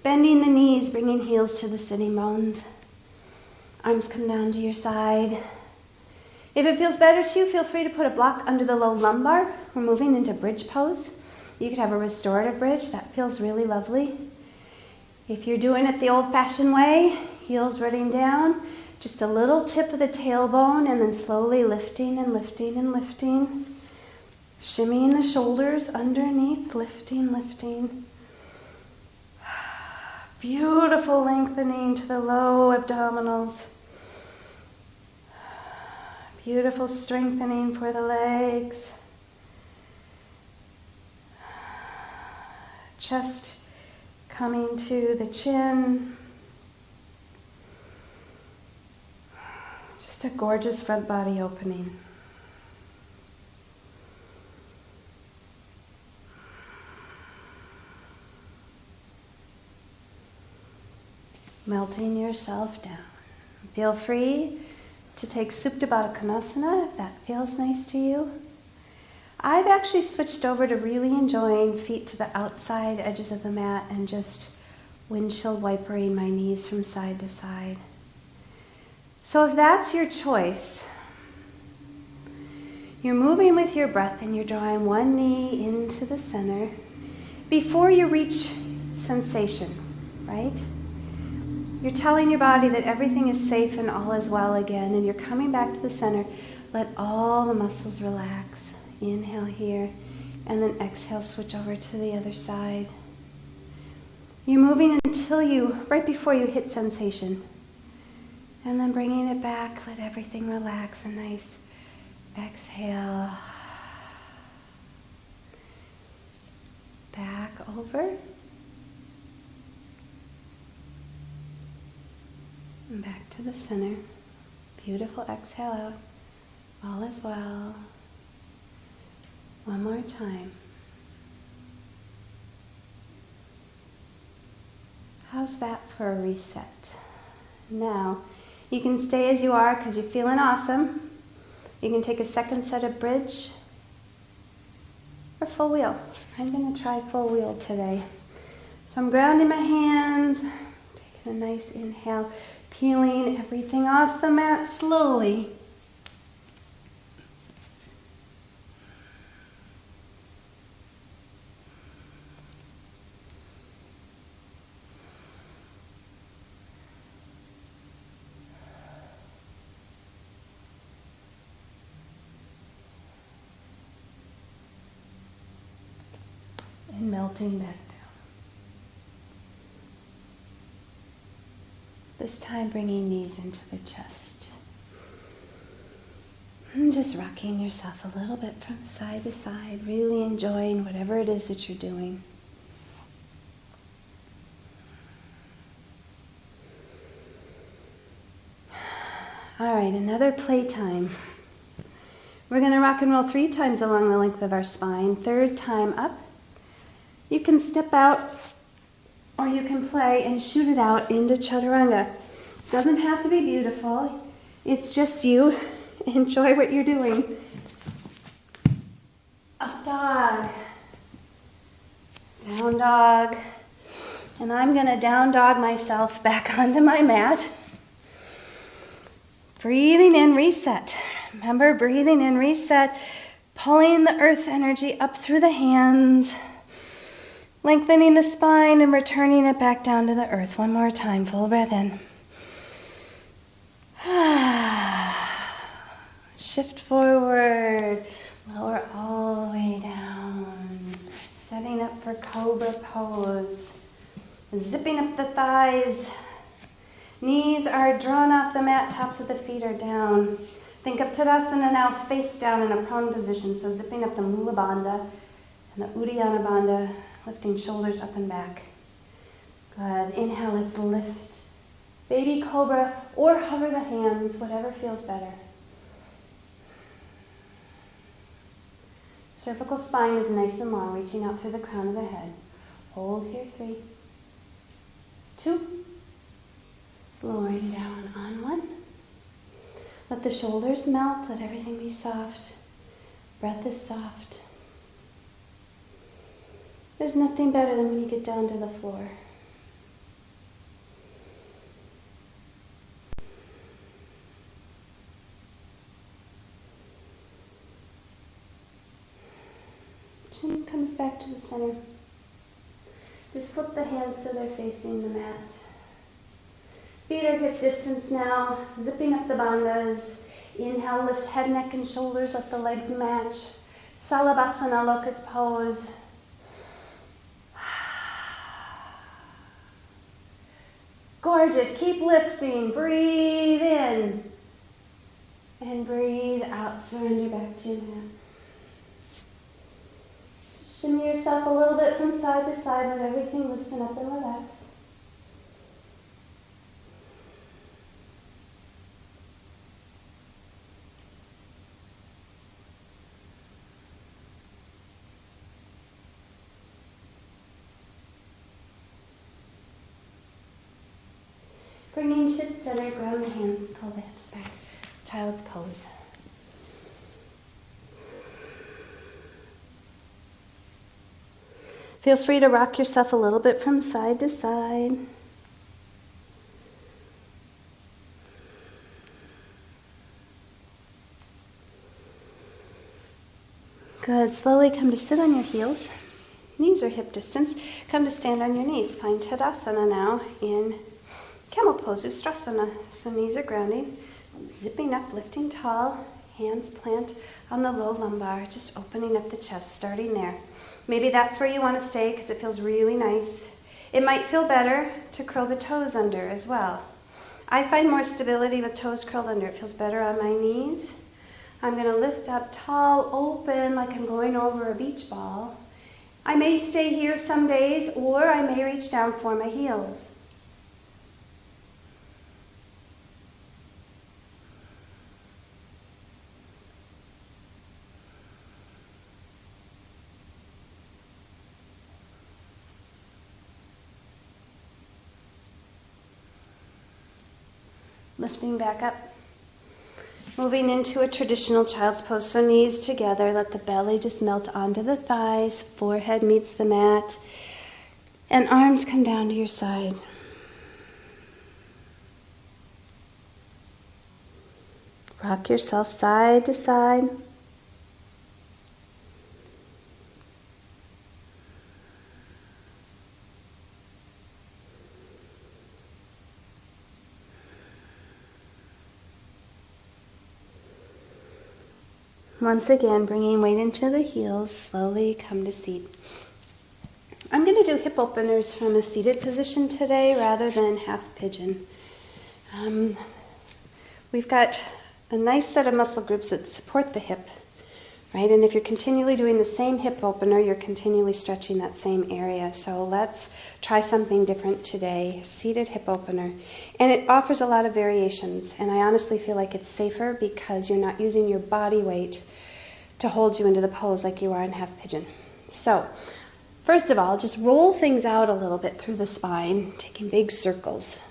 Bending the knees, bringing heels to the sitting bones. Arms come down to your side. If it feels better to you, feel free to put a block under the low lumbar. We're moving into bridge pose. You could have a restorative bridge. That feels really lovely. If you're doing it the old-fashioned way, heels running down, just a little tip of the tailbone and then slowly lifting and lifting and lifting. Shimmying the shoulders underneath, lifting, lifting. Beautiful lengthening to the low abdominals. Beautiful strengthening for the legs. Chest coming to the chin. Just a gorgeous front body opening. Melting yourself down. Feel free to take Supta Baddha Konasana if that feels nice to you. I've actually switched over to really enjoying feet to the outside edges of the mat and just windshield wipering my knees from side to side. So if that's your choice, you're moving with your breath and you're drawing one knee into the center before you reach sensation, right? You're telling your body that everything is safe and all is well again, and you're coming back to the center. Let all the muscles relax. Inhale here, and then exhale, switch over to the other side. You're moving until right before you hit sensation. And then bringing it back, let everything relax, a nice exhale. Back over. And back to the center. Beautiful exhale out. All is well. One more time. How's that for a reset? Now, you can stay as you are because you're feeling awesome. You can take a second set of bridge or full wheel. I'm going to try full wheel today. So I'm grounding my hands, taking a nice inhale, peeling everything off the mat slowly. And melting back down. This time bringing knees into the chest. And just rocking yourself a little bit from side to side, really enjoying whatever it is that you're doing. All right, another playtime. We're going to rock and roll 3 times along the length of our spine. Third time up. You can step out or you can play and shoot it out into chaturanga. Doesn't have to be beautiful. It's just you. Enjoy what you're doing. Up dog. Down dog. And I'm going to down dog myself back onto my mat. Breathing in, reset. Remember, breathing in, reset. Pulling the earth energy up through the hands. Lengthening the spine and returning it back down to the earth. One more time. Full breath in. Shift forward. Lower all the way down. Setting up for Cobra Pose. Zipping up the thighs. Knees are drawn off the mat. Tops of the feet are down. Think of Tadasana now face down in a prone position. So zipping up the Mula Bandha and the Uddiyana Bandha. Lifting shoulders up and back. Good. Inhale, let's lift. Baby Cobra or hover the hands, whatever feels better. Cervical spine is nice and long, reaching out through the crown of the head. Hold here, 3, 2. Lowering down on 1. Let the shoulders melt, let everything be soft. Breath is soft. There's nothing better than when you get down to the floor. Chin comes back to the center. Just flip the hands so they're facing the mat. Feet are hip distance now. Zipping up the bandhas. Inhale, lift head, neck, and shoulders. Let the legs match. Salabhasana, locust pose. Gorgeous. Keep lifting. Breathe in. And breathe out. Surrender back to your mat. Shimmy yourself a little bit from side to side. Let everything loosen up and relax. Bringing shift center, ground the hands, pull the hips back. Child's pose. Feel free to rock yourself a little bit from side to side. Good. Slowly come to sit on your heels. Knees are hip distance. Come to stand on your knees. Find Tadasana now in Camel Pose, Ustrasana. So knees are grounding. Zipping up, lifting tall. Hands plant on the low lumbar. Just opening up the chest, starting there. Maybe that's where you want to stay because it feels really nice. It might feel better to curl the toes under as well. I find more stability with toes curled under. It feels better on my knees. I'm going to lift up tall, open, like I'm going over a beach ball. I may stay here some days, or I may reach down for my heels. Lifting back up. Moving into a traditional child's pose, so knees together, let the belly just melt onto the thighs, forehead meets the mat, and arms come down to your side. Rock yourself side to side. Once again, bringing weight into the heels, slowly come to seat. I'm going to do hip openers from a seated position today rather than half pigeon. We've got a nice set of muscle groups that support the hip, right? And if you're continually doing the same hip opener, you're continually stretching that same area. So let's try something different today, seated hip opener. And it offers a lot of variations, and I honestly feel like it's safer because you're not using your body weight to hold you into the pose like you are in half pigeon. So, first of all, just roll things out a little bit through the spine, taking big circles.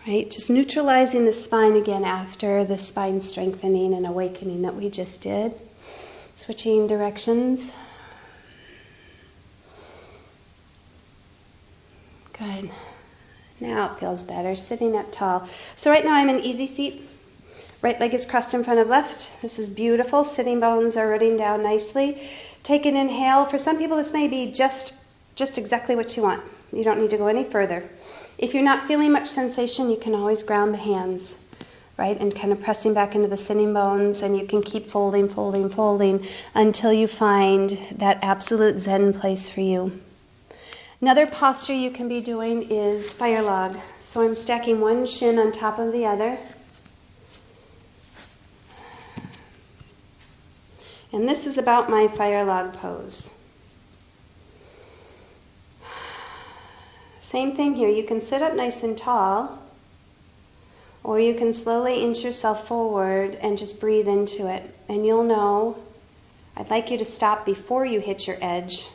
Right? Just neutralizing the spine again after the spine strengthening and awakening that we just did. Switching directions. Good. Now it feels better, sitting up tall. So right now I'm in easy seat. Right leg is crossed in front of left. This is beautiful. Sitting bones are rooting down nicely. Take an inhale. For some people, this may be just exactly what you want. You don't need to go any further. If you're not feeling much sensation, you can always ground the hands, right? And kind of pressing back into the sitting bones, and you can keep folding, folding, folding until you find that absolute Zen place for you. Another posture you can be doing is fire log. So I'm stacking one shin on top of the other. And this is about my fire log pose. Same thing here. You can sit up nice and tall, or you can slowly inch yourself forward and just breathe into it. And you'll know, I'd like you to stop before you hit your edge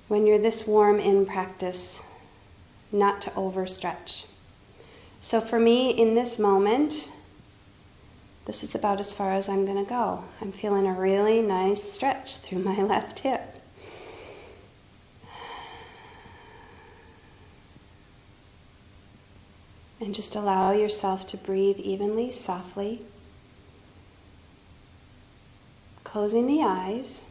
when you're this warm in practice, not to overstretch. So for me, in this moment, this is about as far as I'm going to go. I'm feeling a really nice stretch through my left hip. And just allow yourself to breathe evenly, softly. Closing the eyes.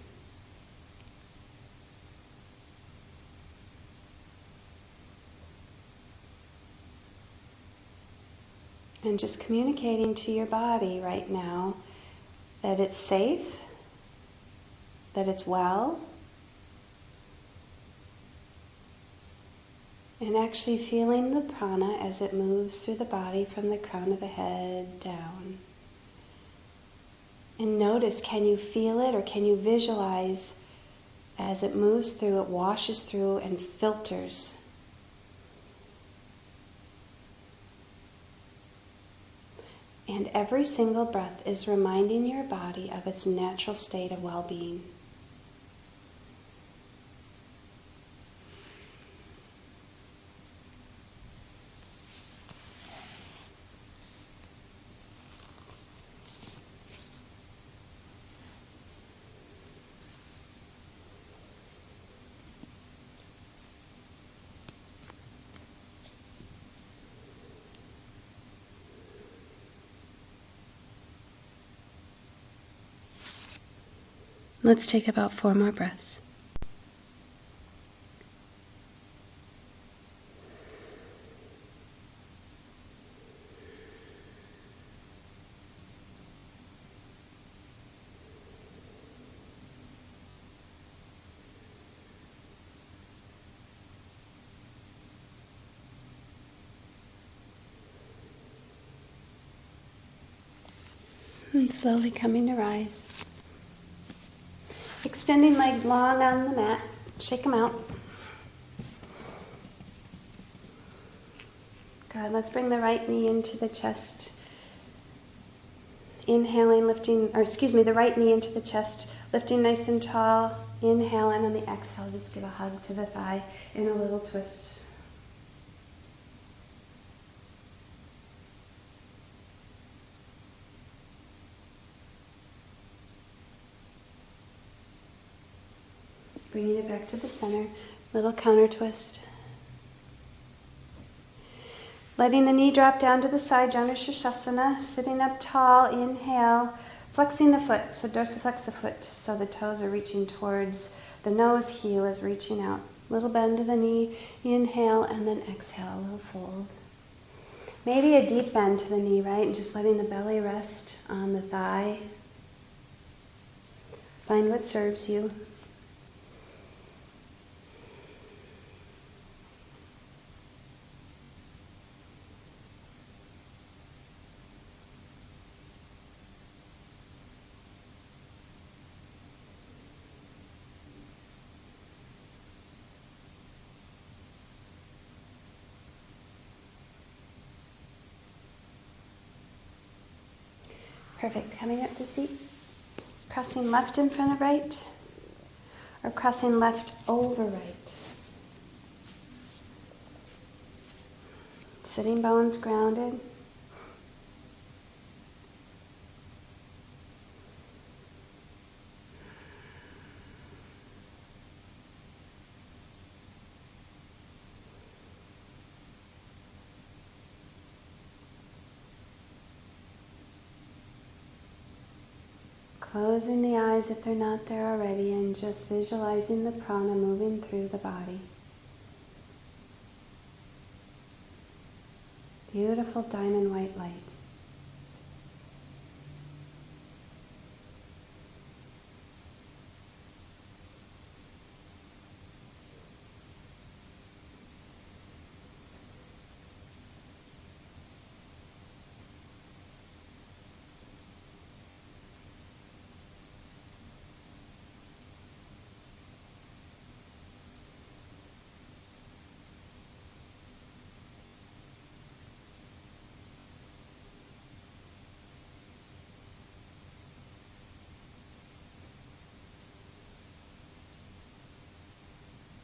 And just communicating to your body right now that it's safe, that it's well, and actually feeling the prana as it moves through the body from the crown of the head down. And notice, can you feel it or can you visualize as it moves through, it washes through and filters. And every single breath is reminding your body of its natural state of well-being. Let's take about 4 more breaths. And slowly coming to rise. Extending legs long on the mat. Shake them out. Good. Let's bring the right knee into the chest. Inhaling, the right knee into the chest, lifting nice and tall. Inhale, and on the exhale, just give a hug to the thigh in a little twist. Bringing it back to the center, little counter twist. Letting the knee drop down to the side, Janusharsasana, sitting up tall, inhale, flexing the foot, so dorsiflex the foot, so the toes are reaching towards the nose, heel is reaching out. Little bend to the knee, inhale, and then exhale, a little fold. Maybe a deep bend to the knee, right? And just letting the belly rest on the thigh. Find what serves you. Perfect. Coming up to seat. Crossing left in front of right, or crossing left over right. Sitting bones grounded. Closing the eyes if they're not there already, and just visualizing the prana moving through the body. Beautiful diamond white light.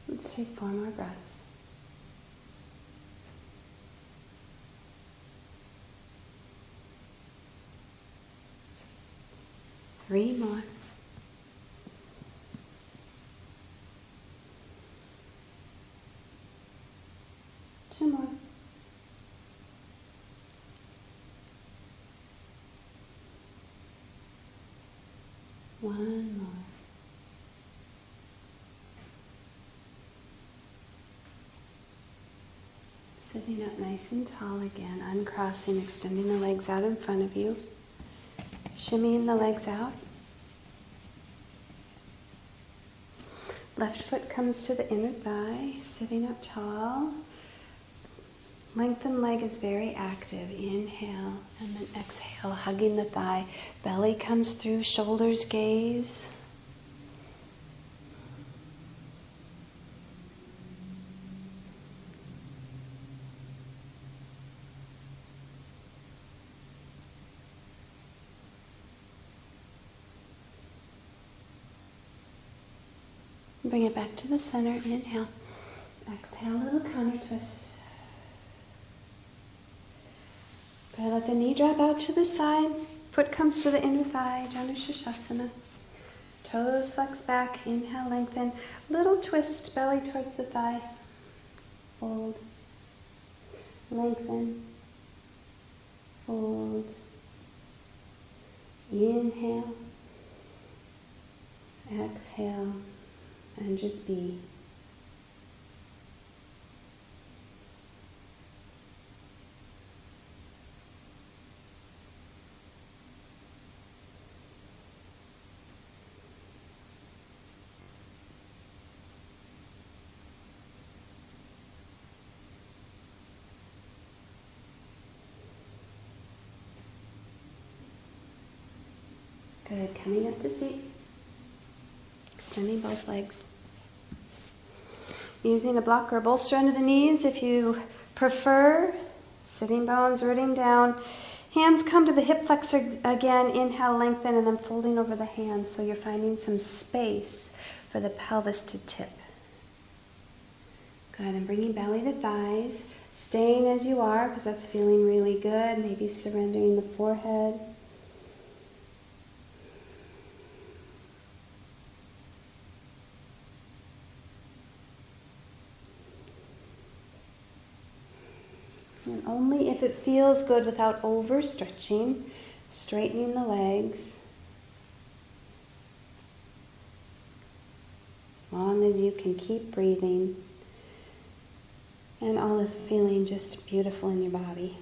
Let's take 4 more breaths. Three more. Two more. One more. Sitting up nice and tall again, uncrossing, extending the legs out in front of you. Shimmying the legs out. Left foot comes to the inner thigh, sitting up tall. Lengthened leg is very active. Inhale and then exhale, hugging the thigh. Belly comes through, shoulders gaze. Bring it back to the center. Inhale. Exhale, a little counter twist. Good. Let the knee drop out to the side. Foot comes to the inner thigh. Janusharsasana. Toes flex back. Inhale, lengthen. Little twist, belly towards the thigh. Fold. Lengthen. Fold. Inhale. Exhale and just be. Good, coming up to seat. Extending both legs. Using a block or a bolster under the knees if you prefer. Sitting bones rooting down. Hands come to the hip flexor again. Inhale, lengthen, and then folding over the hands. So you're finding some space for the pelvis to tip. Good, and bringing belly to thighs. Staying as you are because that's feeling really good. Maybe surrendering the forehead. And only if it feels good without overstretching, straightening the legs. As long as you can keep breathing. And all is feeling just beautiful in your body.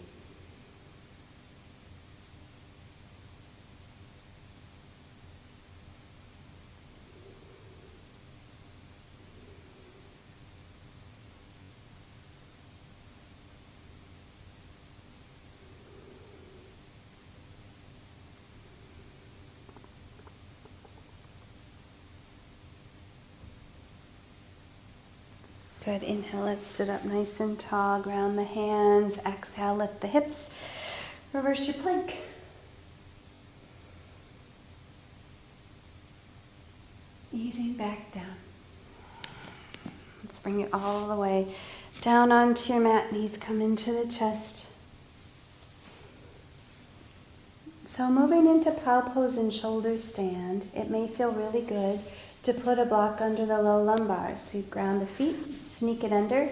Good, inhale, let's sit up nice and tall, ground the hands, exhale, lift the hips, reverse your plank. Easing back down. Let's bring it all the way down onto your mat, knees come into the chest. So moving into plow pose and shoulder stand, it may feel really good to put a block under the low lumbar. So you ground the feet, sneak it under,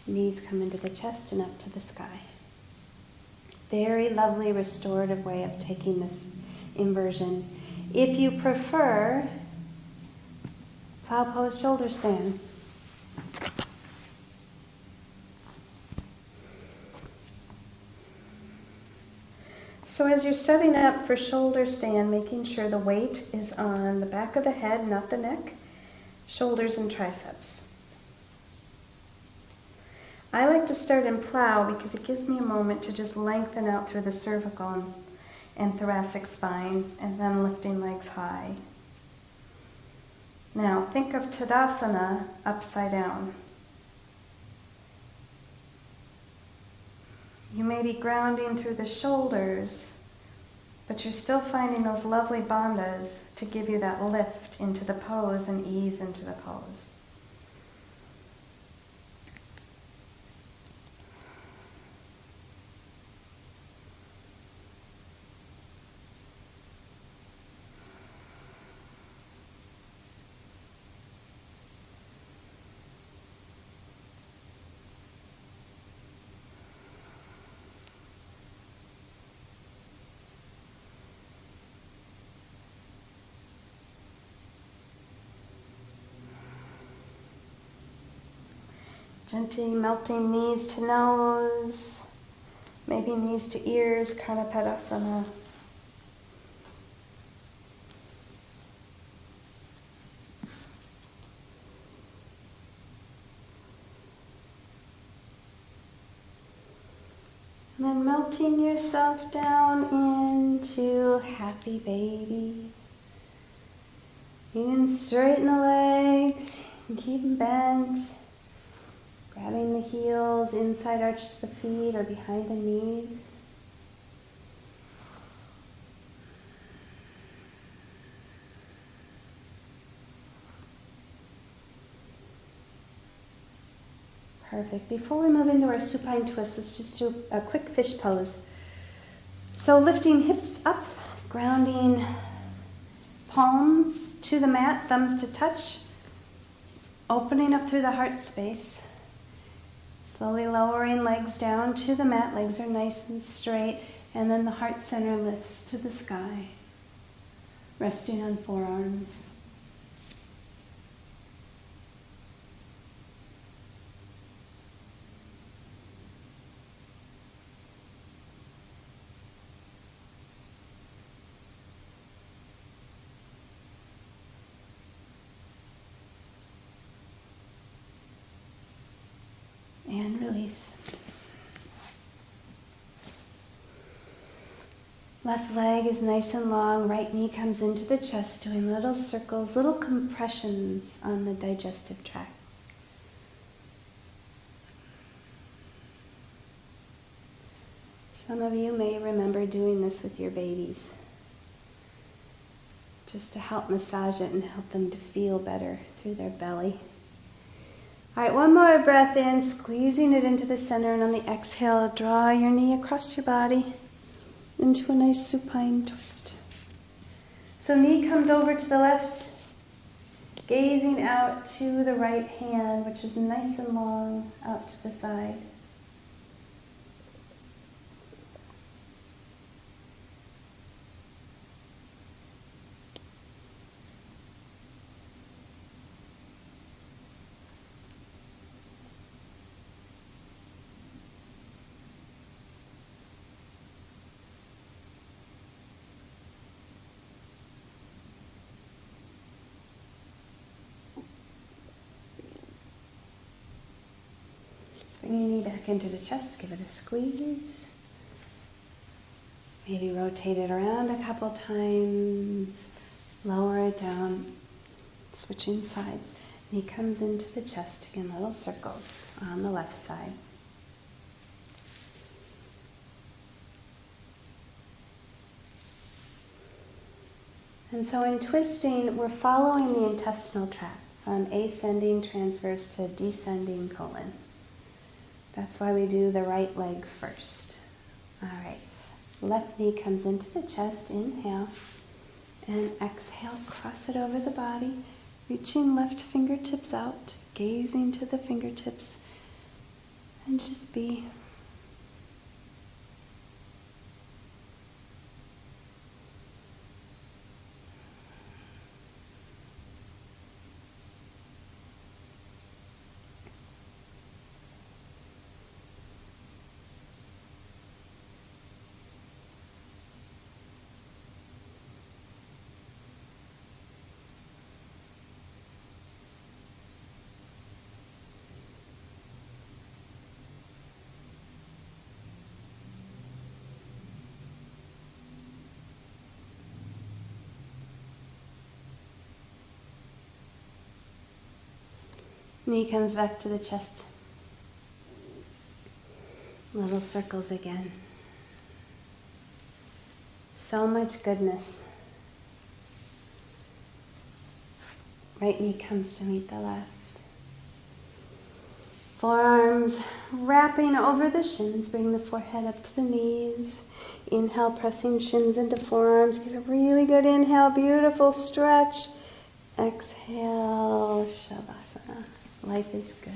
knees come into the chest and up to the sky. Very lovely restorative way of taking this inversion. If you prefer, plow pose, shoulder stand. So as you're setting up for shoulder stand, making sure the weight is on the back of the head, not the neck, shoulders and triceps. I like to start in plow because it gives me a moment to just lengthen out through the cervical and thoracic spine, and then lifting legs high. Now think of Tadasana upside down. You may be grounding through the shoulders, but you're still finding those lovely bandhas to give you that lift into the pose and ease into the pose. Gently melting knees to nose, maybe knees to ears, Padasana. And then melting yourself down into happy baby. You can straighten the legs, and keep them bent. Grabbing the heels, inside arches the feet or behind the knees. Perfect. Before we move into our supine twist, let's just do a quick fish pose. So lifting hips up, grounding palms to the mat, thumbs to touch, opening up through the heart space. Slowly lowering legs down to the mat, legs are nice and straight, and then the heart center lifts to the sky, resting on forearms. And release. Left leg is nice and long, right knee comes into the chest, doing little circles, little compressions on the digestive tract. Some of you may remember doing this with your babies, just to help massage it and help them to feel better through their belly. All right, one more breath in, squeezing it into the center, and on the exhale, draw your knee across your body into a nice supine twist. So knee comes over to the left, gazing out to the right hand, which is nice and long out to the side. Bring your knee back into the chest, give it a squeeze. Maybe rotate it around a couple times, lower it down, switching sides. Knee comes into the chest, again, little circles on the left side. And so in twisting, we're following the intestinal tract from ascending transverse to descending colon. That's why we do the right leg first. All right, left knee comes into the chest, inhale, and exhale, cross it over the body, reaching left fingertips out, gazing to the fingertips, and just be. Knee comes back to the chest. Little circles again. So much goodness. Right knee comes to meet the left. Forearms wrapping over the shins. Bring the forehead up to the knees. Inhale, pressing shins into forearms. Get a really good inhale. Beautiful stretch. Exhale, Shavasana. Life is good.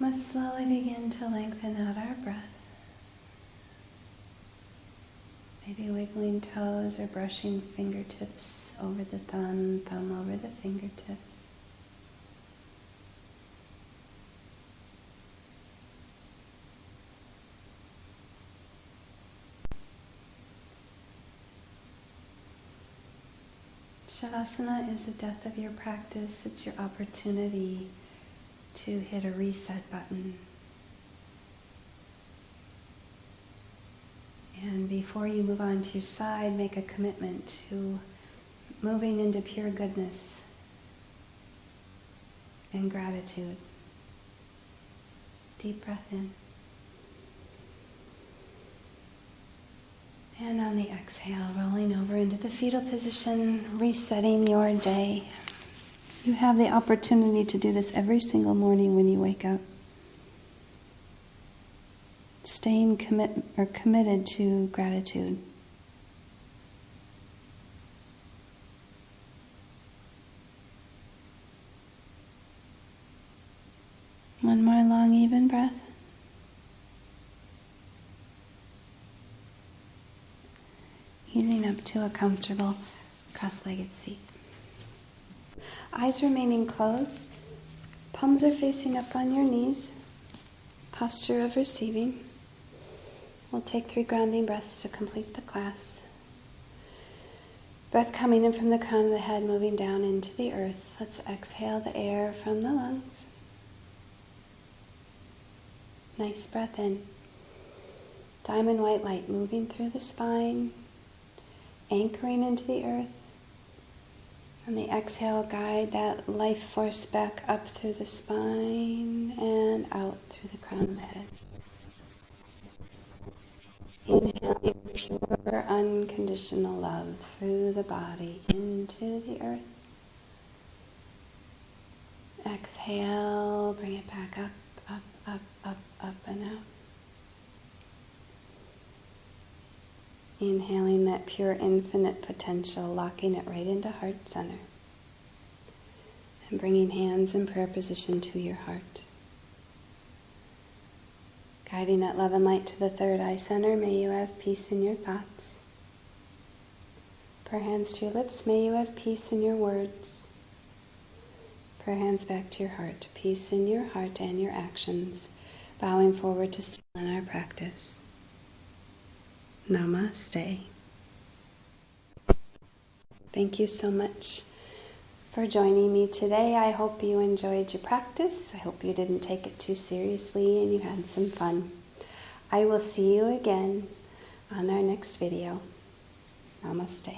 Let's slowly begin to lengthen out our breath. Maybe wiggling toes or brushing fingertips over the thumb, thumb over the fingertips. Shavasana is the death of your practice. It's your opportunity to hit a reset button. And before you move on to your side, make a commitment to moving into pure goodness and gratitude. Deep breath in. And on the exhale, rolling over into the fetal position, resetting your day. You have the opportunity to do this every single morning when you wake up. Staying committed to gratitude. One more long, even breath. Easing up to a comfortable cross-legged seat. Eyes remaining closed. Palms are facing up on your knees. Posture of receiving. We'll take 3 grounding breaths to complete the class. Breath coming in from the crown of the head, moving down into the earth. Let's exhale the air from the lungs. Nice breath in. Diamond white light moving through the spine, anchoring into the earth. On the exhale, guide that life force back up through the spine and out through the crown of the head. Inhaling pure, unconditional love through the body into the earth. Exhale, bring it back up, up, up, up, up and out. Inhaling that pure infinite potential, locking it right into heart center. And bringing hands in prayer position to your heart. Guiding that love and light to the third eye center, may you have peace in your thoughts. Prayer hands to your lips, may you have peace in your words. Prayer hands back to your heart, peace in your heart and your actions, bowing forward to seal in our practice. Namaste. Thank you so much for joining me today. I hope you enjoyed your practice. I hope you didn't take it too seriously and you had some fun. I will see you again on our next video. Namaste.